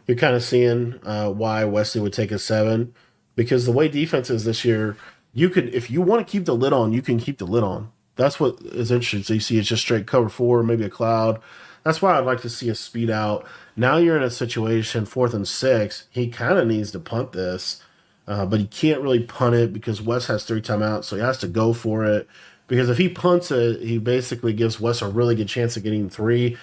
you're kind of seeing why Wesley would take a 7. Because the way defense is this year, if you want to keep the lid on, you can keep the lid on. That's what is interesting. So you see it's just straight cover 4, maybe a cloud. That's why I'd like to see a speed out. Now you're in a situation, 4th and 6. He kind of needs to punt this. But he can't really punt it because Wes has 3 timeouts, so he has to go for it. Because if he punts it, he basically gives Wes a really good chance of getting 3.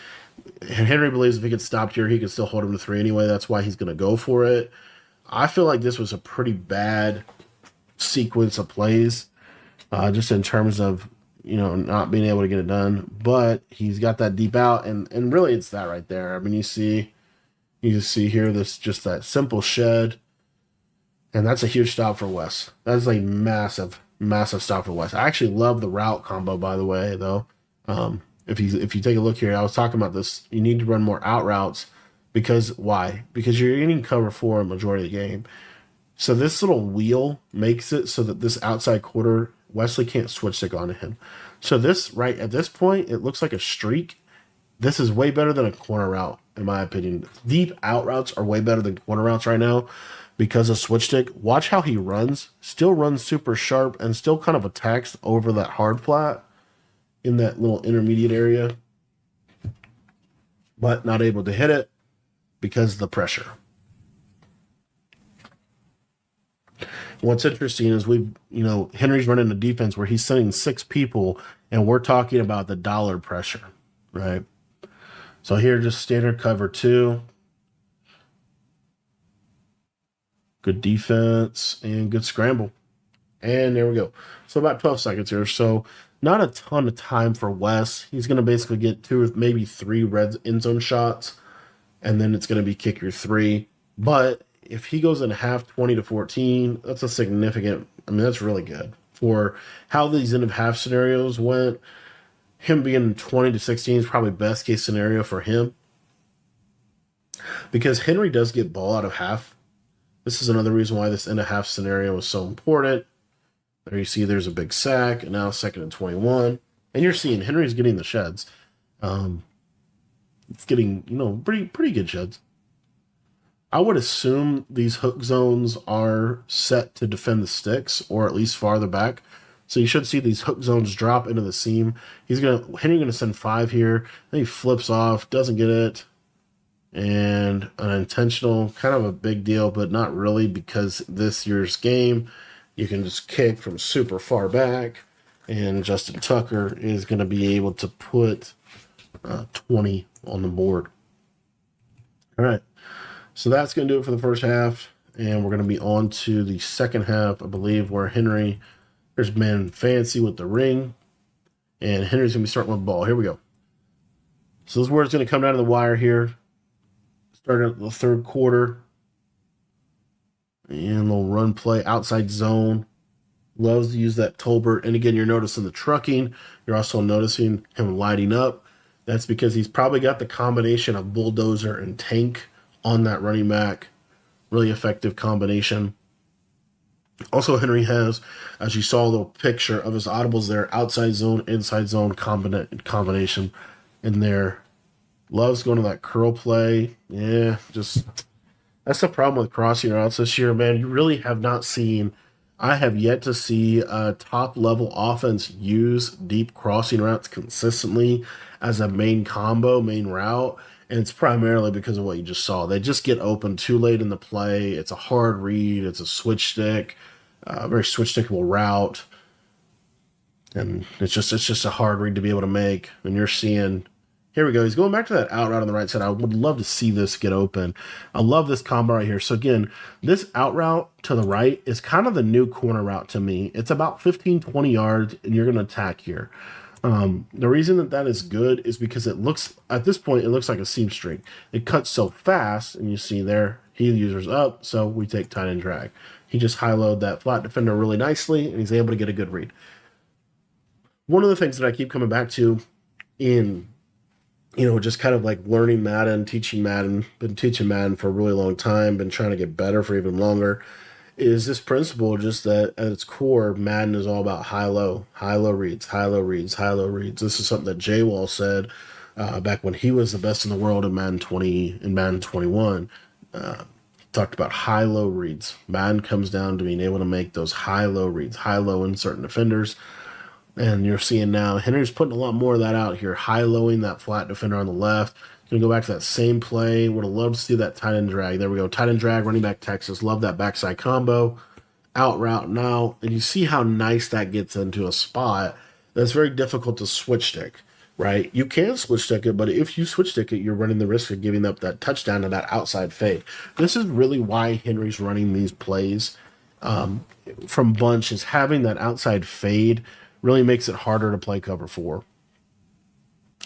And Henry believes if he gets stopped here, he can still hold him to 3 anyway. That's why he's going to go for it. I feel like this was a pretty bad sequence of plays, just in terms of not being able to get it done. But he's got that deep out, and really it's that right there. I mean, you see here that simple shed. And that's a huge stop for Wes. That's a massive, massive stop for Wes. I actually love the route combo, by the way, though. If you take a look here, I was talking about this. You need to run more out routes because why? Because you're getting cover 4 a majority of the game. So this little wheel makes it so that this outside quarter, Wesley can't switch stick onto him. So this right at this point, it looks like a streak. This is way better than a corner route, in my opinion. Deep out routes are way better than corner routes right now. Because of switch stick, watch how he runs. Still runs super sharp and still kind of attacks over that hard flat in that little intermediate area. But not able to hit it because of the pressure. What's interesting is Henry's running a defense where he's sending 6 people and we're talking about the dollar pressure, right? So here, just standard cover 2. Good defense and good scramble. And there we go. So about 12 seconds here. So not a ton of time for Wes. He's going to basically get 2 or maybe 3 red end zone shots. And then it's going to be kicker 3. But if he goes in half 20-14, that's a significant, that's really good. For how these end of half scenarios went, him being 20-16 is probably best case scenario for him. Because Henry does get ball out of half. This is another reason why this end of half scenario is so important. There you see there's a big sack, and now 2nd and 21. And you're seeing Henry's getting the sheds. Um, it's getting, pretty good sheds. I would assume these hook zones are set to defend the sticks, or at least farther back. So you should see these hook zones drop into the seam. Henry's gonna send 5 here. Then he flips off, doesn't get it, and an intentional, kind of a big deal, but not really, because this year's game, you can just kick from super far back, and Justin Tucker is going to be able to put 20 on the board. All right, so that's going to do it for the first half, and we're going to be on to the second half, I believe, where there's been fancy with the ring, and Henry's going to be starting with the ball. Here we go. So this is where it's going to come down to the wire here. Starting at the third quarter. And they'll run play outside zone. Loves to use that Tolbert. And again, you're noticing the trucking. You're also noticing him lighting up. That's because he's probably got the combination of bulldozer and tank on that running back. Really effective combination. Also, Henry has, as you saw, a little picture of his audibles there. Outside zone, inside zone combination in there. Loves going to that curl play. Yeah, that's the problem with crossing routes this year, man. You really have not seen, I have yet to see a top-level offense use deep crossing routes consistently as a main route, and it's primarily because of what you just saw. They just get open too late in the play. It's a hard read. It's a switch stick, very switch-stickable route, and it's just a hard read to be able to make. And you're seeing... Here we go. He's going back to that out route on the right side. I would love to see this get open. I love this combo right here. So again, this out route to the right is kind of the new corner route to me. It's about 15, 20 yards, and you're going to attack here. The reason that is good is because at this point, it looks like a seam streak. It cuts so fast, and you see there, he users up, so we take tight end drag. He just high-load that flat defender really nicely, and he's able to get a good read. One of the things that I keep coming back to in just kind of like learning Madden, teaching Madden, been teaching Madden for a really long time, been trying to get better for even longer, is this principle just that at its core, Madden is all about high-low reads, high-low reads, high-low reads. This is something that Jay Wall said back when he was the best in the world in Madden 20 and Madden 21. Talked about high-low reads. Madden comes down to being able to make those high-low reads, high-low in certain defenders. And you're seeing now Henry's putting a lot more of that out here, high-lowing that flat defender on the left. Going to go back to that same play. Would have loved to see that tight end drag. There we go. Tight end drag, running back Texas. Love that backside combo. Out route now. And you see how nice that gets into a spot that's very difficult to switch stick, right? You can switch stick it, but if you switch stick it, you're running the risk of giving up that touchdown and that outside fade. This is really why Henry's running these plays from bunch, is having that outside fade really makes it harder to play cover 4.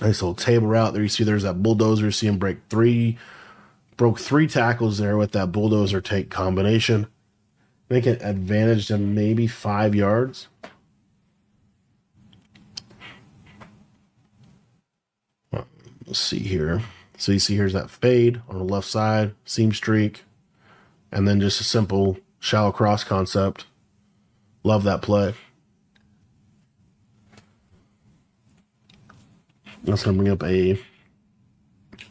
Nice little table route there. You see there's that bulldozer. You see him broke 3 tackles there with that bulldozer take combination. I think it advantaged him maybe 5 yards. Let's see here. So you see here's that fade on the left side, seam streak, and then just a simple shallow cross concept. Love that play. That's going to bring up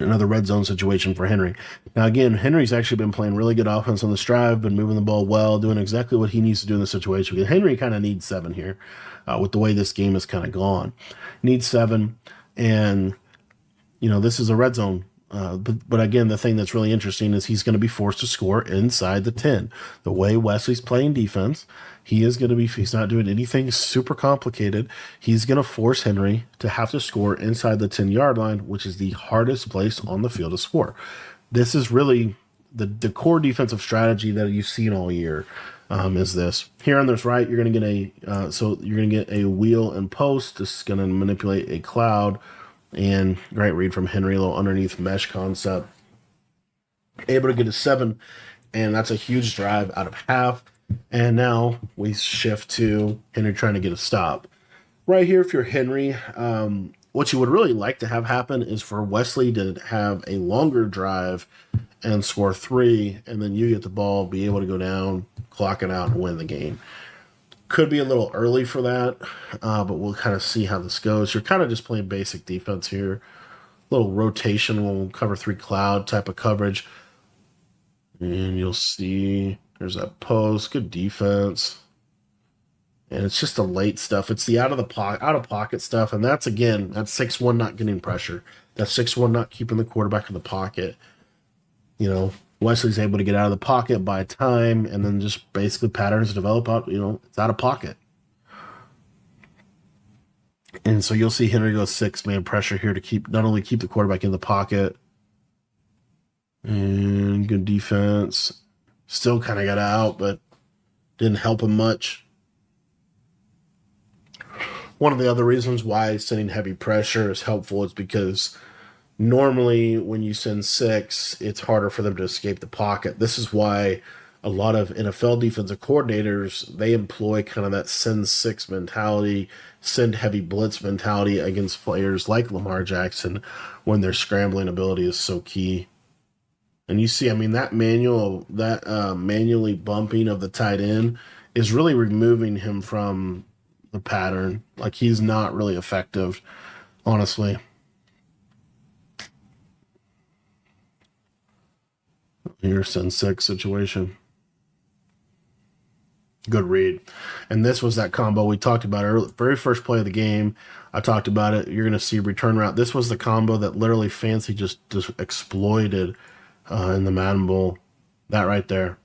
another red zone situation for Henry. Now, again, Henry's actually been playing really good offense on this drive, been moving the ball well, doing exactly what he needs to do in the situation. Because Henry kind of needs 7 here with the way this game has kind of gone. Needs 7, and, this is a red zone. But again, the thing that's really interesting is he's going to be forced to score inside the 10. The way Wesley's playing defense, he's not doing anything super complicated. He's going to force Henry to have to score inside the 10-yard line, which is the hardest place on the field to score. This is really the core defensive strategy that you've seen all year. Is this here on this right? You're going to get a wheel and post. This is going to manipulate a cloud. And great read from Henry, a little underneath mesh concept. Able to get a 7, and that's a huge drive out of half. And now we shift to Henry trying to get a stop. Right here, if you're Henry, what you would really like to have happen is for Wesley to have a longer drive and score 3, and then you get the ball, be able to go down, clock it out, and win the game. Could be a little early for that, but we'll kind of see how this goes. You're kind of just playing basic defense here. Little rotational cover three cloud type of coverage. And you'll see there's that post. Good defense. And it's just the late stuff. It's the out of pocket stuff. And that's 6-1 not getting pressure. That's 6-1 not keeping the quarterback in the pocket. Wesley's able to get out of the pocket, buy time, and then just basically patterns develop out, it's out of pocket. And so you'll see Henry go 6-man pressure here to not only keep the quarterback in the pocket, and good defense. Still kind of got out, but didn't help him much. One of the other reasons why sending heavy pressure is helpful is because normally when you send 6, it's harder for them to escape the pocket. This is why a lot of NFL defensive coordinators, they employ kind of that send 6 mentality, send heavy blitz mentality against players like Lamar Jackson when their scrambling ability is so key. And you see, that manually bumping of the tight end is really removing him from the pattern. Like, he's not really effective, honestly. Here's send 6 situation. Good read. And this was that combo we talked about earlier. Very first play of the game, I talked about it. You're going to see return route. This was the combo that literally Fancy just exploited in the Madden Bowl. That right there.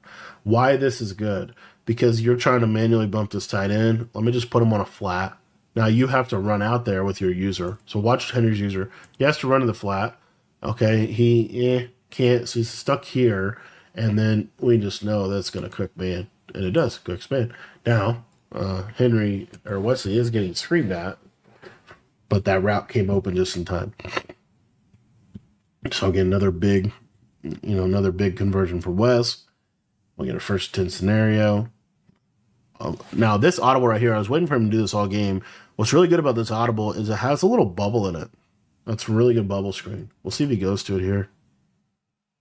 Why this is good? Because you're trying to manually bump this tight end. Let me just put him on a flat. Now you have to run out there with your user. So watch Henry's user. He has to run to the flat. Okay, he can't. So he's stuck here. And then we just know that's going to quick man. And it does, quick span. Now, Henry or Wesley is getting screamed at, but that route came open just in time. So again, another big conversion for Wes. We'll get a 1st 10 scenario. Now, this audible right here, I was waiting for him to do this all game. What's really good about this audible is it has a little bubble in it. That's a really good bubble screen. We'll see if he goes to it here.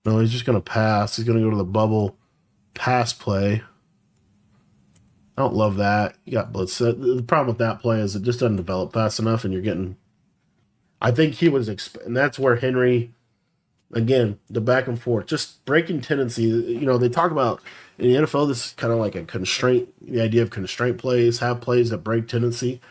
No, he's just going to pass. He's going to go to the bubble pass play. I don't love that. You got blitz. The problem with that play is it just doesn't develop fast enough, and you're getting. I think he was, and that's where Henry, again, the back and forth, just breaking tendency. They talk about in the NFL, this is kind of like a constraint. The idea of constraint plays, have plays that break tendency.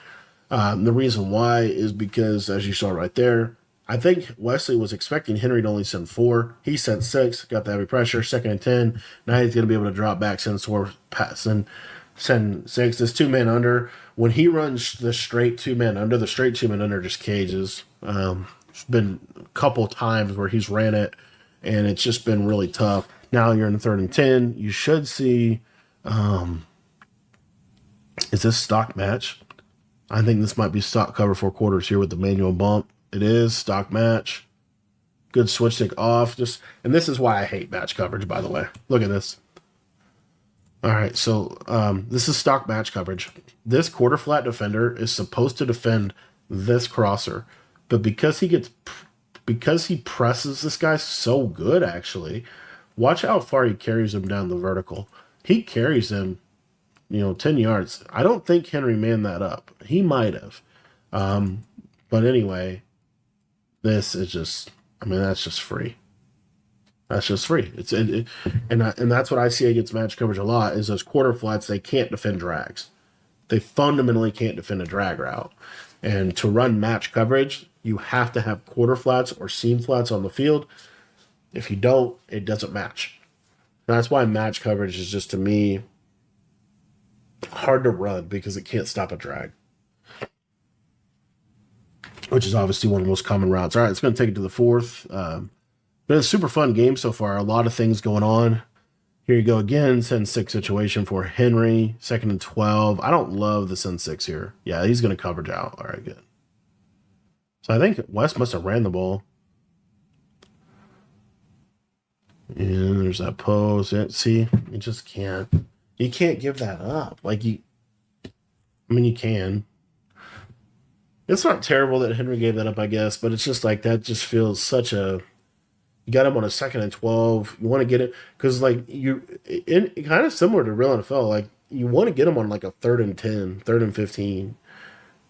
The reason why is because, as you saw right there, I think Wesley was expecting Henry to only send 4. He sent 6, got the heavy pressure, 2nd and 10. Now he's going to be able to drop back, send 4, pass, and send 6. This 2-man under, when he runs the straight 2-man under, the straight 2-man under just cages. It's been a couple times where he's ran it, and it's just been really tough. Now you're in the 3rd and 10. You should see, is this stock match? I think this might be stock cover 4 quarters here with the manual bump. It is stock match. Good switch stick off. And this is why I hate match coverage, by the way. Look at this. All right, so this is stock match coverage. This quarter flat defender is supposed to defend this crosser, but because he presses this guy so good, actually, watch how far he carries him down the vertical. He carries him, 10 yards. I don't think Henry manned that up. He might have. But anyway, this is just, that's just free. That's just free. And that's what I see against match coverage a lot is those quarter flats. They can't defend drags. They fundamentally can't defend a drag route. And to run match coverage, you have to have quarter flats or seam flats on the field. If you don't, it doesn't match. And that's why match coverage is just, to me, hard to run because it can't stop a drag, which is obviously one of the most common routes. All right, it's going to take it to the 4th. Been a super fun game so far. A lot of things going on. Here you go again. Send 6 situation for Henry. 2nd and 12. I don't love the send 6 here. Yeah, he's going to coverage out. All right, good. So I think West must have ran the ball. And there's that pose. Yeah, see, you just can't. You can't give that up. You can. It's not terrible that Henry gave that up, I guess, but it's just like that just feels such a. You got him on a 2nd and 12. You want to get it because, kind of similar to real NFL. you want to get them on like a 3rd and 10, 3rd and 15.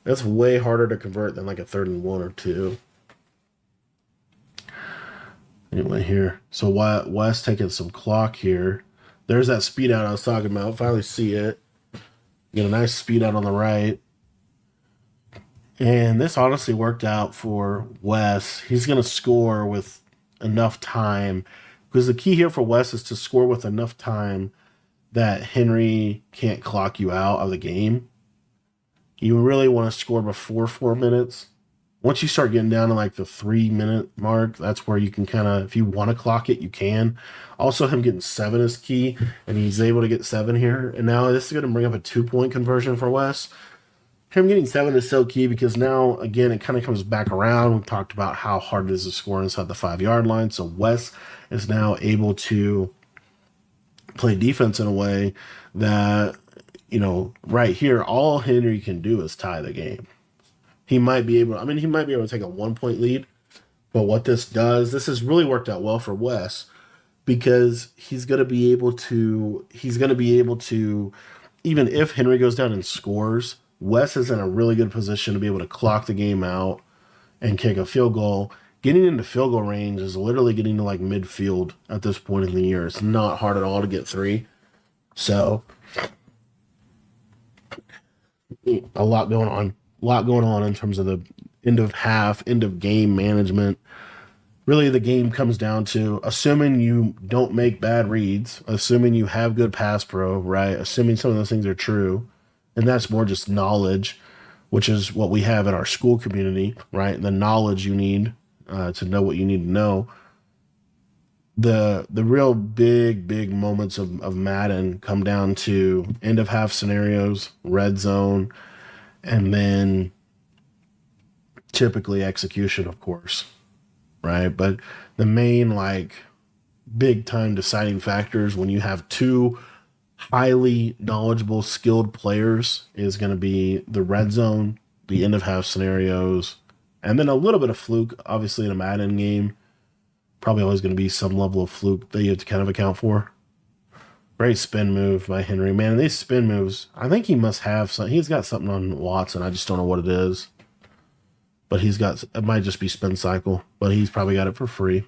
That's way harder to convert than like a 3rd and 1 or 2. Anyway, here. So West taking some clock here. There's that speed out I was talking about. Finally see it. Get a nice speed out on the right. And this honestly worked out for Wes. He's going to score with enough time. Because the key here for Wes is to score with enough time that Henry can't clock you out of the game. You really want to score before 4 minutes. Once you start getting down to like the 3-minute mark, that's where you can kind of, if you want to clock it, you can. Also, him getting 7 is key, and he's able to get 7 here. And now this is going to bring up a 2-point conversion for Wes. Him getting 7 is so key because now, again, it kind of comes back around. We talked about how hard it is to score inside the 5-yard line. So Wes is now able to play defense in a way that, right here, all Henry can do is tie the game. He might be able to take a 1-point lead, but what this does, this has really worked out well for Wes because he's going to be able to, even if Henry goes down and scores, Wes is in a really good position to be able to clock the game out and kick a field goal. Getting into field goal range is literally getting to like midfield at this point in the year. It's not hard at all to get 3. So, a lot going on. In terms of the end of half, end of game management. Really, the game comes down to assuming you don't make bad reads, assuming you have good pass pro, right? Assuming some of those things are true. And that's more just knowledge, which is what we have in our school community, right? The knowledge you need to know what you need to know. The real big moments of Madden come down to end of half scenarios, red zone, and then typically execution, of course, right? But the main big time deciding factors when you have 2 highly knowledgeable, skilled players is going to be the red zone, the end of half scenarios, and then a little bit of fluke, obviously in a Madden game. Probably always going to be some level of fluke that you have to kind of account for. Great spin move by Henry. Man, these spin moves, I think he must have some. He's got something on Watson. I just don't know what it is. But it might just be spin cycle, but he's probably got it for free.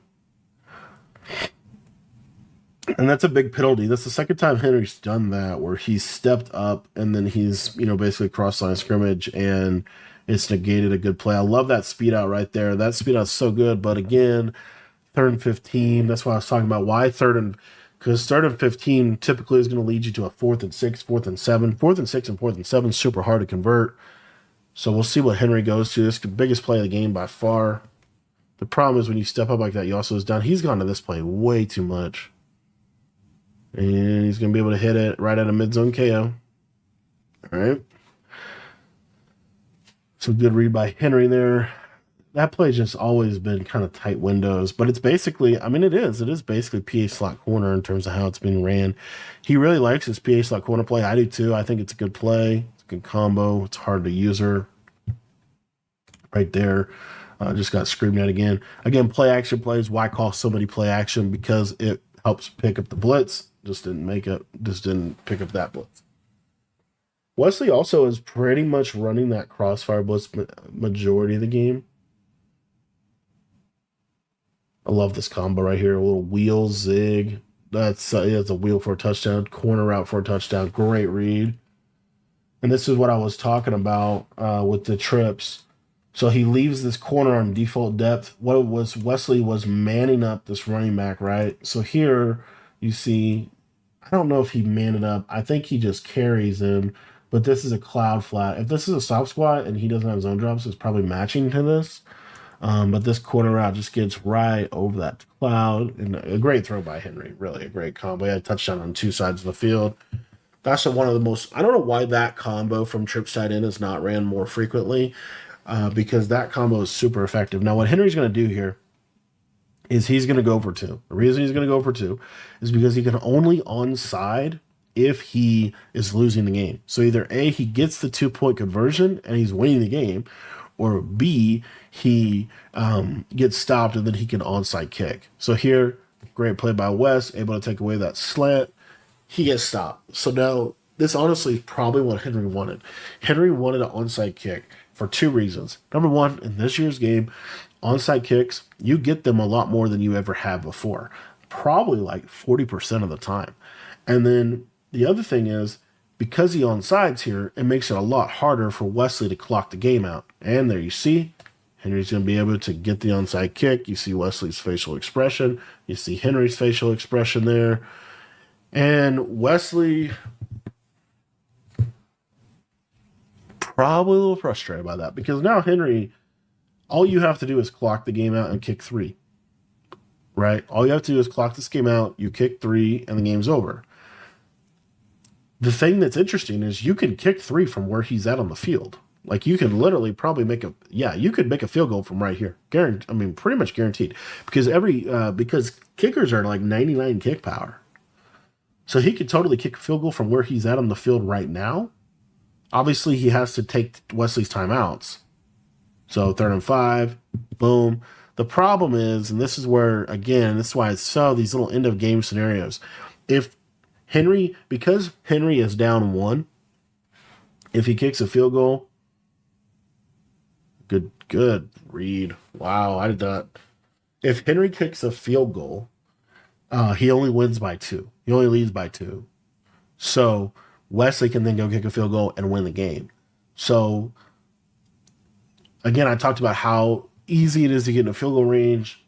And that's a big penalty. That's the second time Henry's done that, where he's stepped up and then he's, basically cross line scrimmage and it's negated a good play. I love that speed out right there. That speed out's so good. But again, 3rd and 15, that's why I was talking about why because 3rd and 15 typically is going to lead you to a 4th and 6, 4th and 7. 4th and 6 and 4th and 7 is super hard to convert. So we'll see what Henry goes to. This is the biggest play of the game by far. The problem is when you step up like that, you also is down. He's gone to this play way too much. And he's going to be able to hit it right at a mid-zone KO. All right. So good read by Henry there. That play's just always been kind of tight windows, but it's basically, it is basically PA slot corner in terms of how it's being ran. He really likes his PA slot corner play. I do too. I think it's a good play. It's a good combo. It's hard to use her. Right there. Just got screamed at again. Again, play action plays. Why call somebody play action? Because it helps pick up the blitz. Just didn't pick up that blitz. Wesley also is pretty much running that crossfire blitz majority of the game. I love this combo right here. A little wheel zig. That's a wheel for a touchdown. Corner route for a touchdown. Great read. And this is what I was talking about with the trips. So he leaves this corner on default depth. Wesley was manning up this running back, right? So here you see, I don't know if he manned it up. I think he just carries him. But this is a cloud flat. If this is a soft squat and he doesn't have zone drops, it's probably matching to this. But this corner route just gets right over that cloud. And a great throw by Henry. Really a great combo. He had a touchdown on 2 sides of the field. That's one of the most... I don't know why that combo from trips tight end is not ran more frequently. Because that combo is super effective. Now, what Henry's going to do here is he's going to go for 2. The reason he's going to go for 2 is because he can only onside if he is losing the game. So either A, he gets the 2-point conversion and he's winning the game, or B, he gets stopped and then he can onside kick. So here, great play by Wes, able to take away that slant. He gets stopped. So now this honestly is probably what Henry wanted. Henry wanted an onside kick for two reasons. Number one, in this year's game, onside kicks, you get them a lot more than you ever have before. Probably like 40% of the time. And then the other thing is, because he onsides here, it makes it a lot harder for Wesley to clock the game out. And there you see, Henry's going to be able to get the onside kick. You see Wesley's facial expression. You see Henry's facial expression there. And Wesley probably a little frustrated by that because now Henry, all you have to do is clock the game out and kick three, right? All you have to do is clock this game out, you kick three, and the game's over. The thing that's interesting is you can kick three from where he's at on the field. Like you can literally probably you could make a field goal from right here. Pretty much guaranteed because because kickers are like 99 kick power. So he could totally kick a field goal from where he's at on the field right now. Obviously, he has to take Wesley's timeouts. So 3rd and 5, boom. The problem is, and this is where, again, this is why I saw these little end of game scenarios. Because Henry is down 1, if he kicks a field goal, good read. Wow, I did not. If Henry kicks a field goal, he only wins by 2. He only leads by 2. So Wesley can then go kick a field goal and win the game. So again, I talked about how easy it is to get in a field goal range.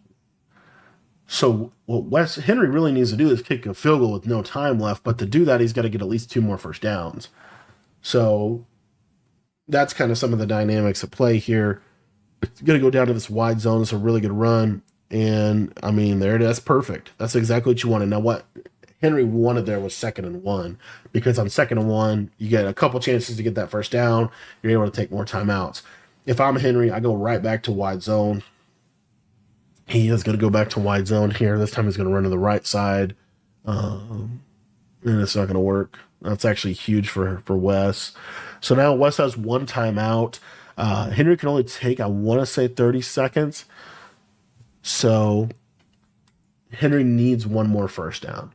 So what Henry really needs to do is kick a field goal with no time left. But to do that, he's got to get at least 2 more first downs. So that's kind of some of the dynamics at play here. It's going to go down to this wide zone. It's a really good run. And, there it is. That's perfect. That's exactly what you wanted. Now, what Henry wanted there was 2nd and 1. Because on 2nd and 1, you get a couple chances to get that first down. You're able to take more timeouts. If I'm Henry, I go right back to wide zone. He is going to go back to wide zone here. This time he's going to run to the right side. And it's not going to work. That's actually huge for Wes. So now Wes has 1 timeout. Henry can only take, I want to say, 30 seconds. So Henry needs 1 more first down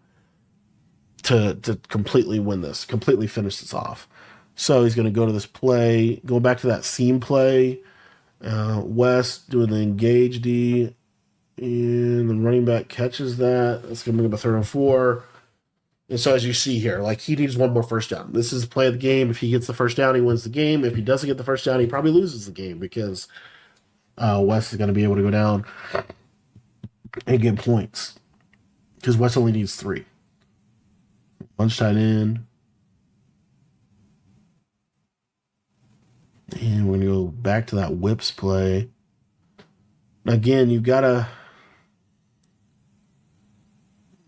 to completely win this, completely finish this off. So he's going to go to this play, go back to that seam play. Wes doing the engage D, and the running back catches that. That's going to bring up a 3rd and 4. And so as you see here, like he needs 1 more first down. This is the play of the game. If he gets the first down, he wins the game. If he doesn't get the first down, he probably loses the game because Wes is going to be able to go down and get points because Wes only needs 3. Bunch tight end. And we're going to go back to that whips play. Again, you've got to...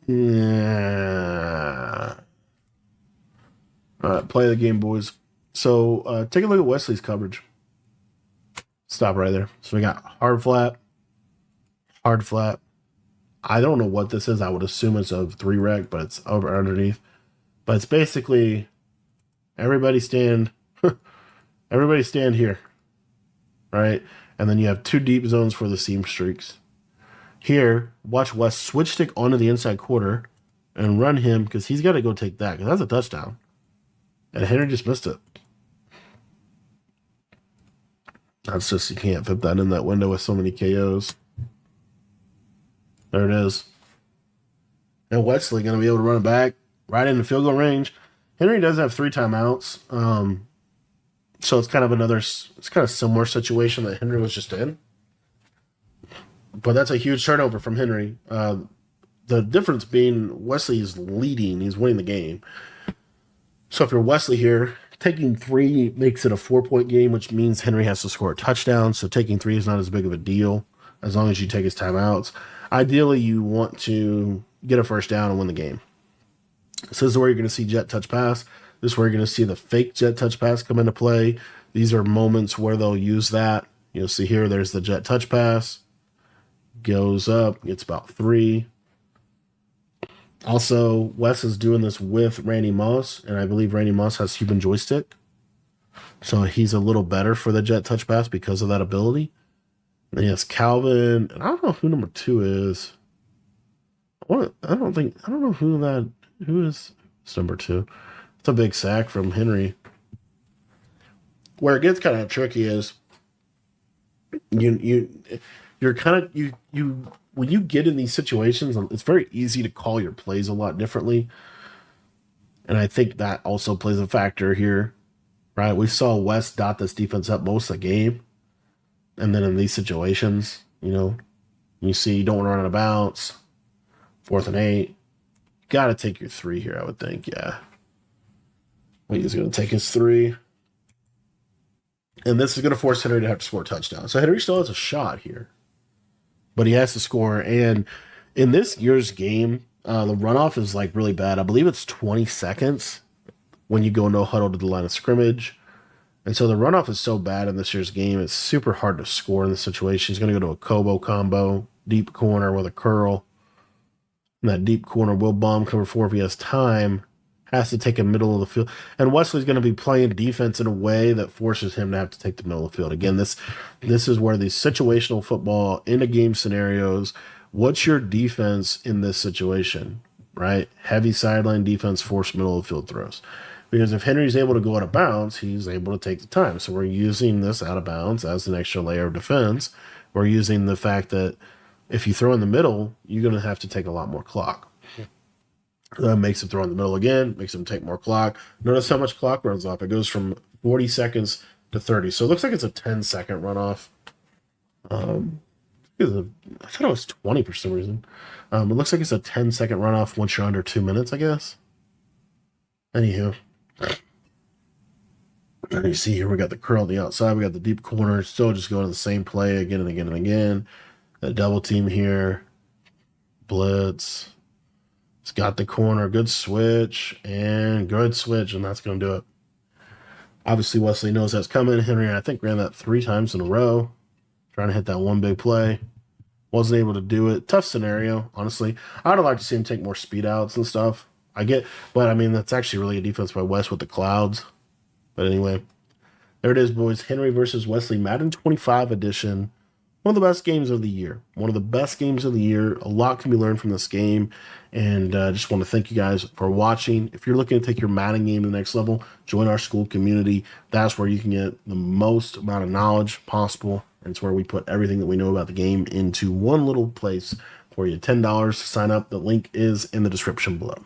Yeah. All right, play the game, boys. So take a look at Wesley's coverage. Stop right there. So we got hard flat. I don't know what this is. I would assume it's a 3 rec, but it's over underneath. But it's basically everybody stand here, right? And then you have 2 deep zones for the seam streaks. Here, watch Wes switch stick onto the inside quarter and run him because he's got to go take that because that's a touchdown. And Henry just missed it. That's just, you can't fit that in that window with so many KOs. There it is. And Wesley going to be able to run it back right into field goal range. Henry does have 3 timeouts. So it's kind of similar situation that Henry was just in. But that's a huge turnover from Henry. The difference being Wesley is leading. He's winning the game. So if you're Wesley here, taking 3 makes it a 4-point game, which means Henry has to score a touchdown. So taking 3 is not as big of a deal as long as you take his timeouts. Ideally, you want to get a first down and win the game. So this is where you're going to see jet touch pass. This is where you're going to see the fake jet touch pass come into play. These are moments where they'll use that. You'll see here, there's the jet touch pass. Goes up, gets about 3. Also, Wes is doing this with Randy Moss, and I believe Randy Moss has human joystick. So he's a little better for the jet touch pass because of that ability. And he has Calvin, and I don't know who number 2 is. I don't know who is number 2. It's a big sack from Henry. Where it gets kind of tricky is you're kind of you when you get in these situations, it's very easy to call your plays a lot differently. And I think that also plays a factor here, right? We saw West dot this defense up most of the game. And then in these situations, you see you don't want to run out of bounds. 4th and 8. Got to take your 3 here, I would think. Yeah. He's going to take his 3. And this is going to force Henry to have to score a touchdown. So Henry still has a shot here. But he has to score. And in this year's game, the runoff is like really bad. I believe it's 20 seconds when you go no huddle to the line of scrimmage. And so the runoff is so bad in this year's game, it's super hard to score in this situation. He's going to go to a Kobo combo, deep corner with a curl. And that deep corner will bomb cover 4 if he has time. Has to take a middle of the field. And Wesley's going to be playing defense in a way that forces him to have to take the middle of the field. Again, this is where these situational football, in-a-game scenarios, what's your defense in this situation, right? Heavy sideline defense, force middle of the field throws. Because if Henry's able to go out of bounds, he's able to take the time. So we're using this out of bounds as an extra layer of defense. We're using the fact that if you throw in the middle, you're going to have to take a lot more clock. That makes him throw in the middle again, makes him take more clock. Notice how much clock runs off. It goes from 40 seconds to 30. So it looks like it's a 10-second runoff. I thought it was 20 for some reason. It looks like it's a 10-second runoff once you're under 2 minutes, I guess. Anywho. And you see here, we got the curl on the outside. We got the deep corner. Still just going to the same play again and again and again. A double team here. Blitz. It's got the corner. Good switch. And good switch. And that's going to do it. Obviously, Wesley knows that's coming. Henry, I think, ran that 3 times in a row. Trying to hit that one big play. Wasn't able to do it. Tough scenario, honestly. I would have liked to see him take more speed outs and stuff. But I mean, that's actually really a defense by West with the clouds. But anyway, there it is, boys. Henry versus Wesley, Madden 25 edition. One of the best games of the year. One of the best games of the year. A lot can be learned from this game. And I just want to thank you guys for watching. If you're looking to take your Madden game to the next level, join our school community. That's where you can get the most amount of knowledge possible. And it's where we put everything that we know about the game into one little place for you. $10 to sign up. The link is in the description below.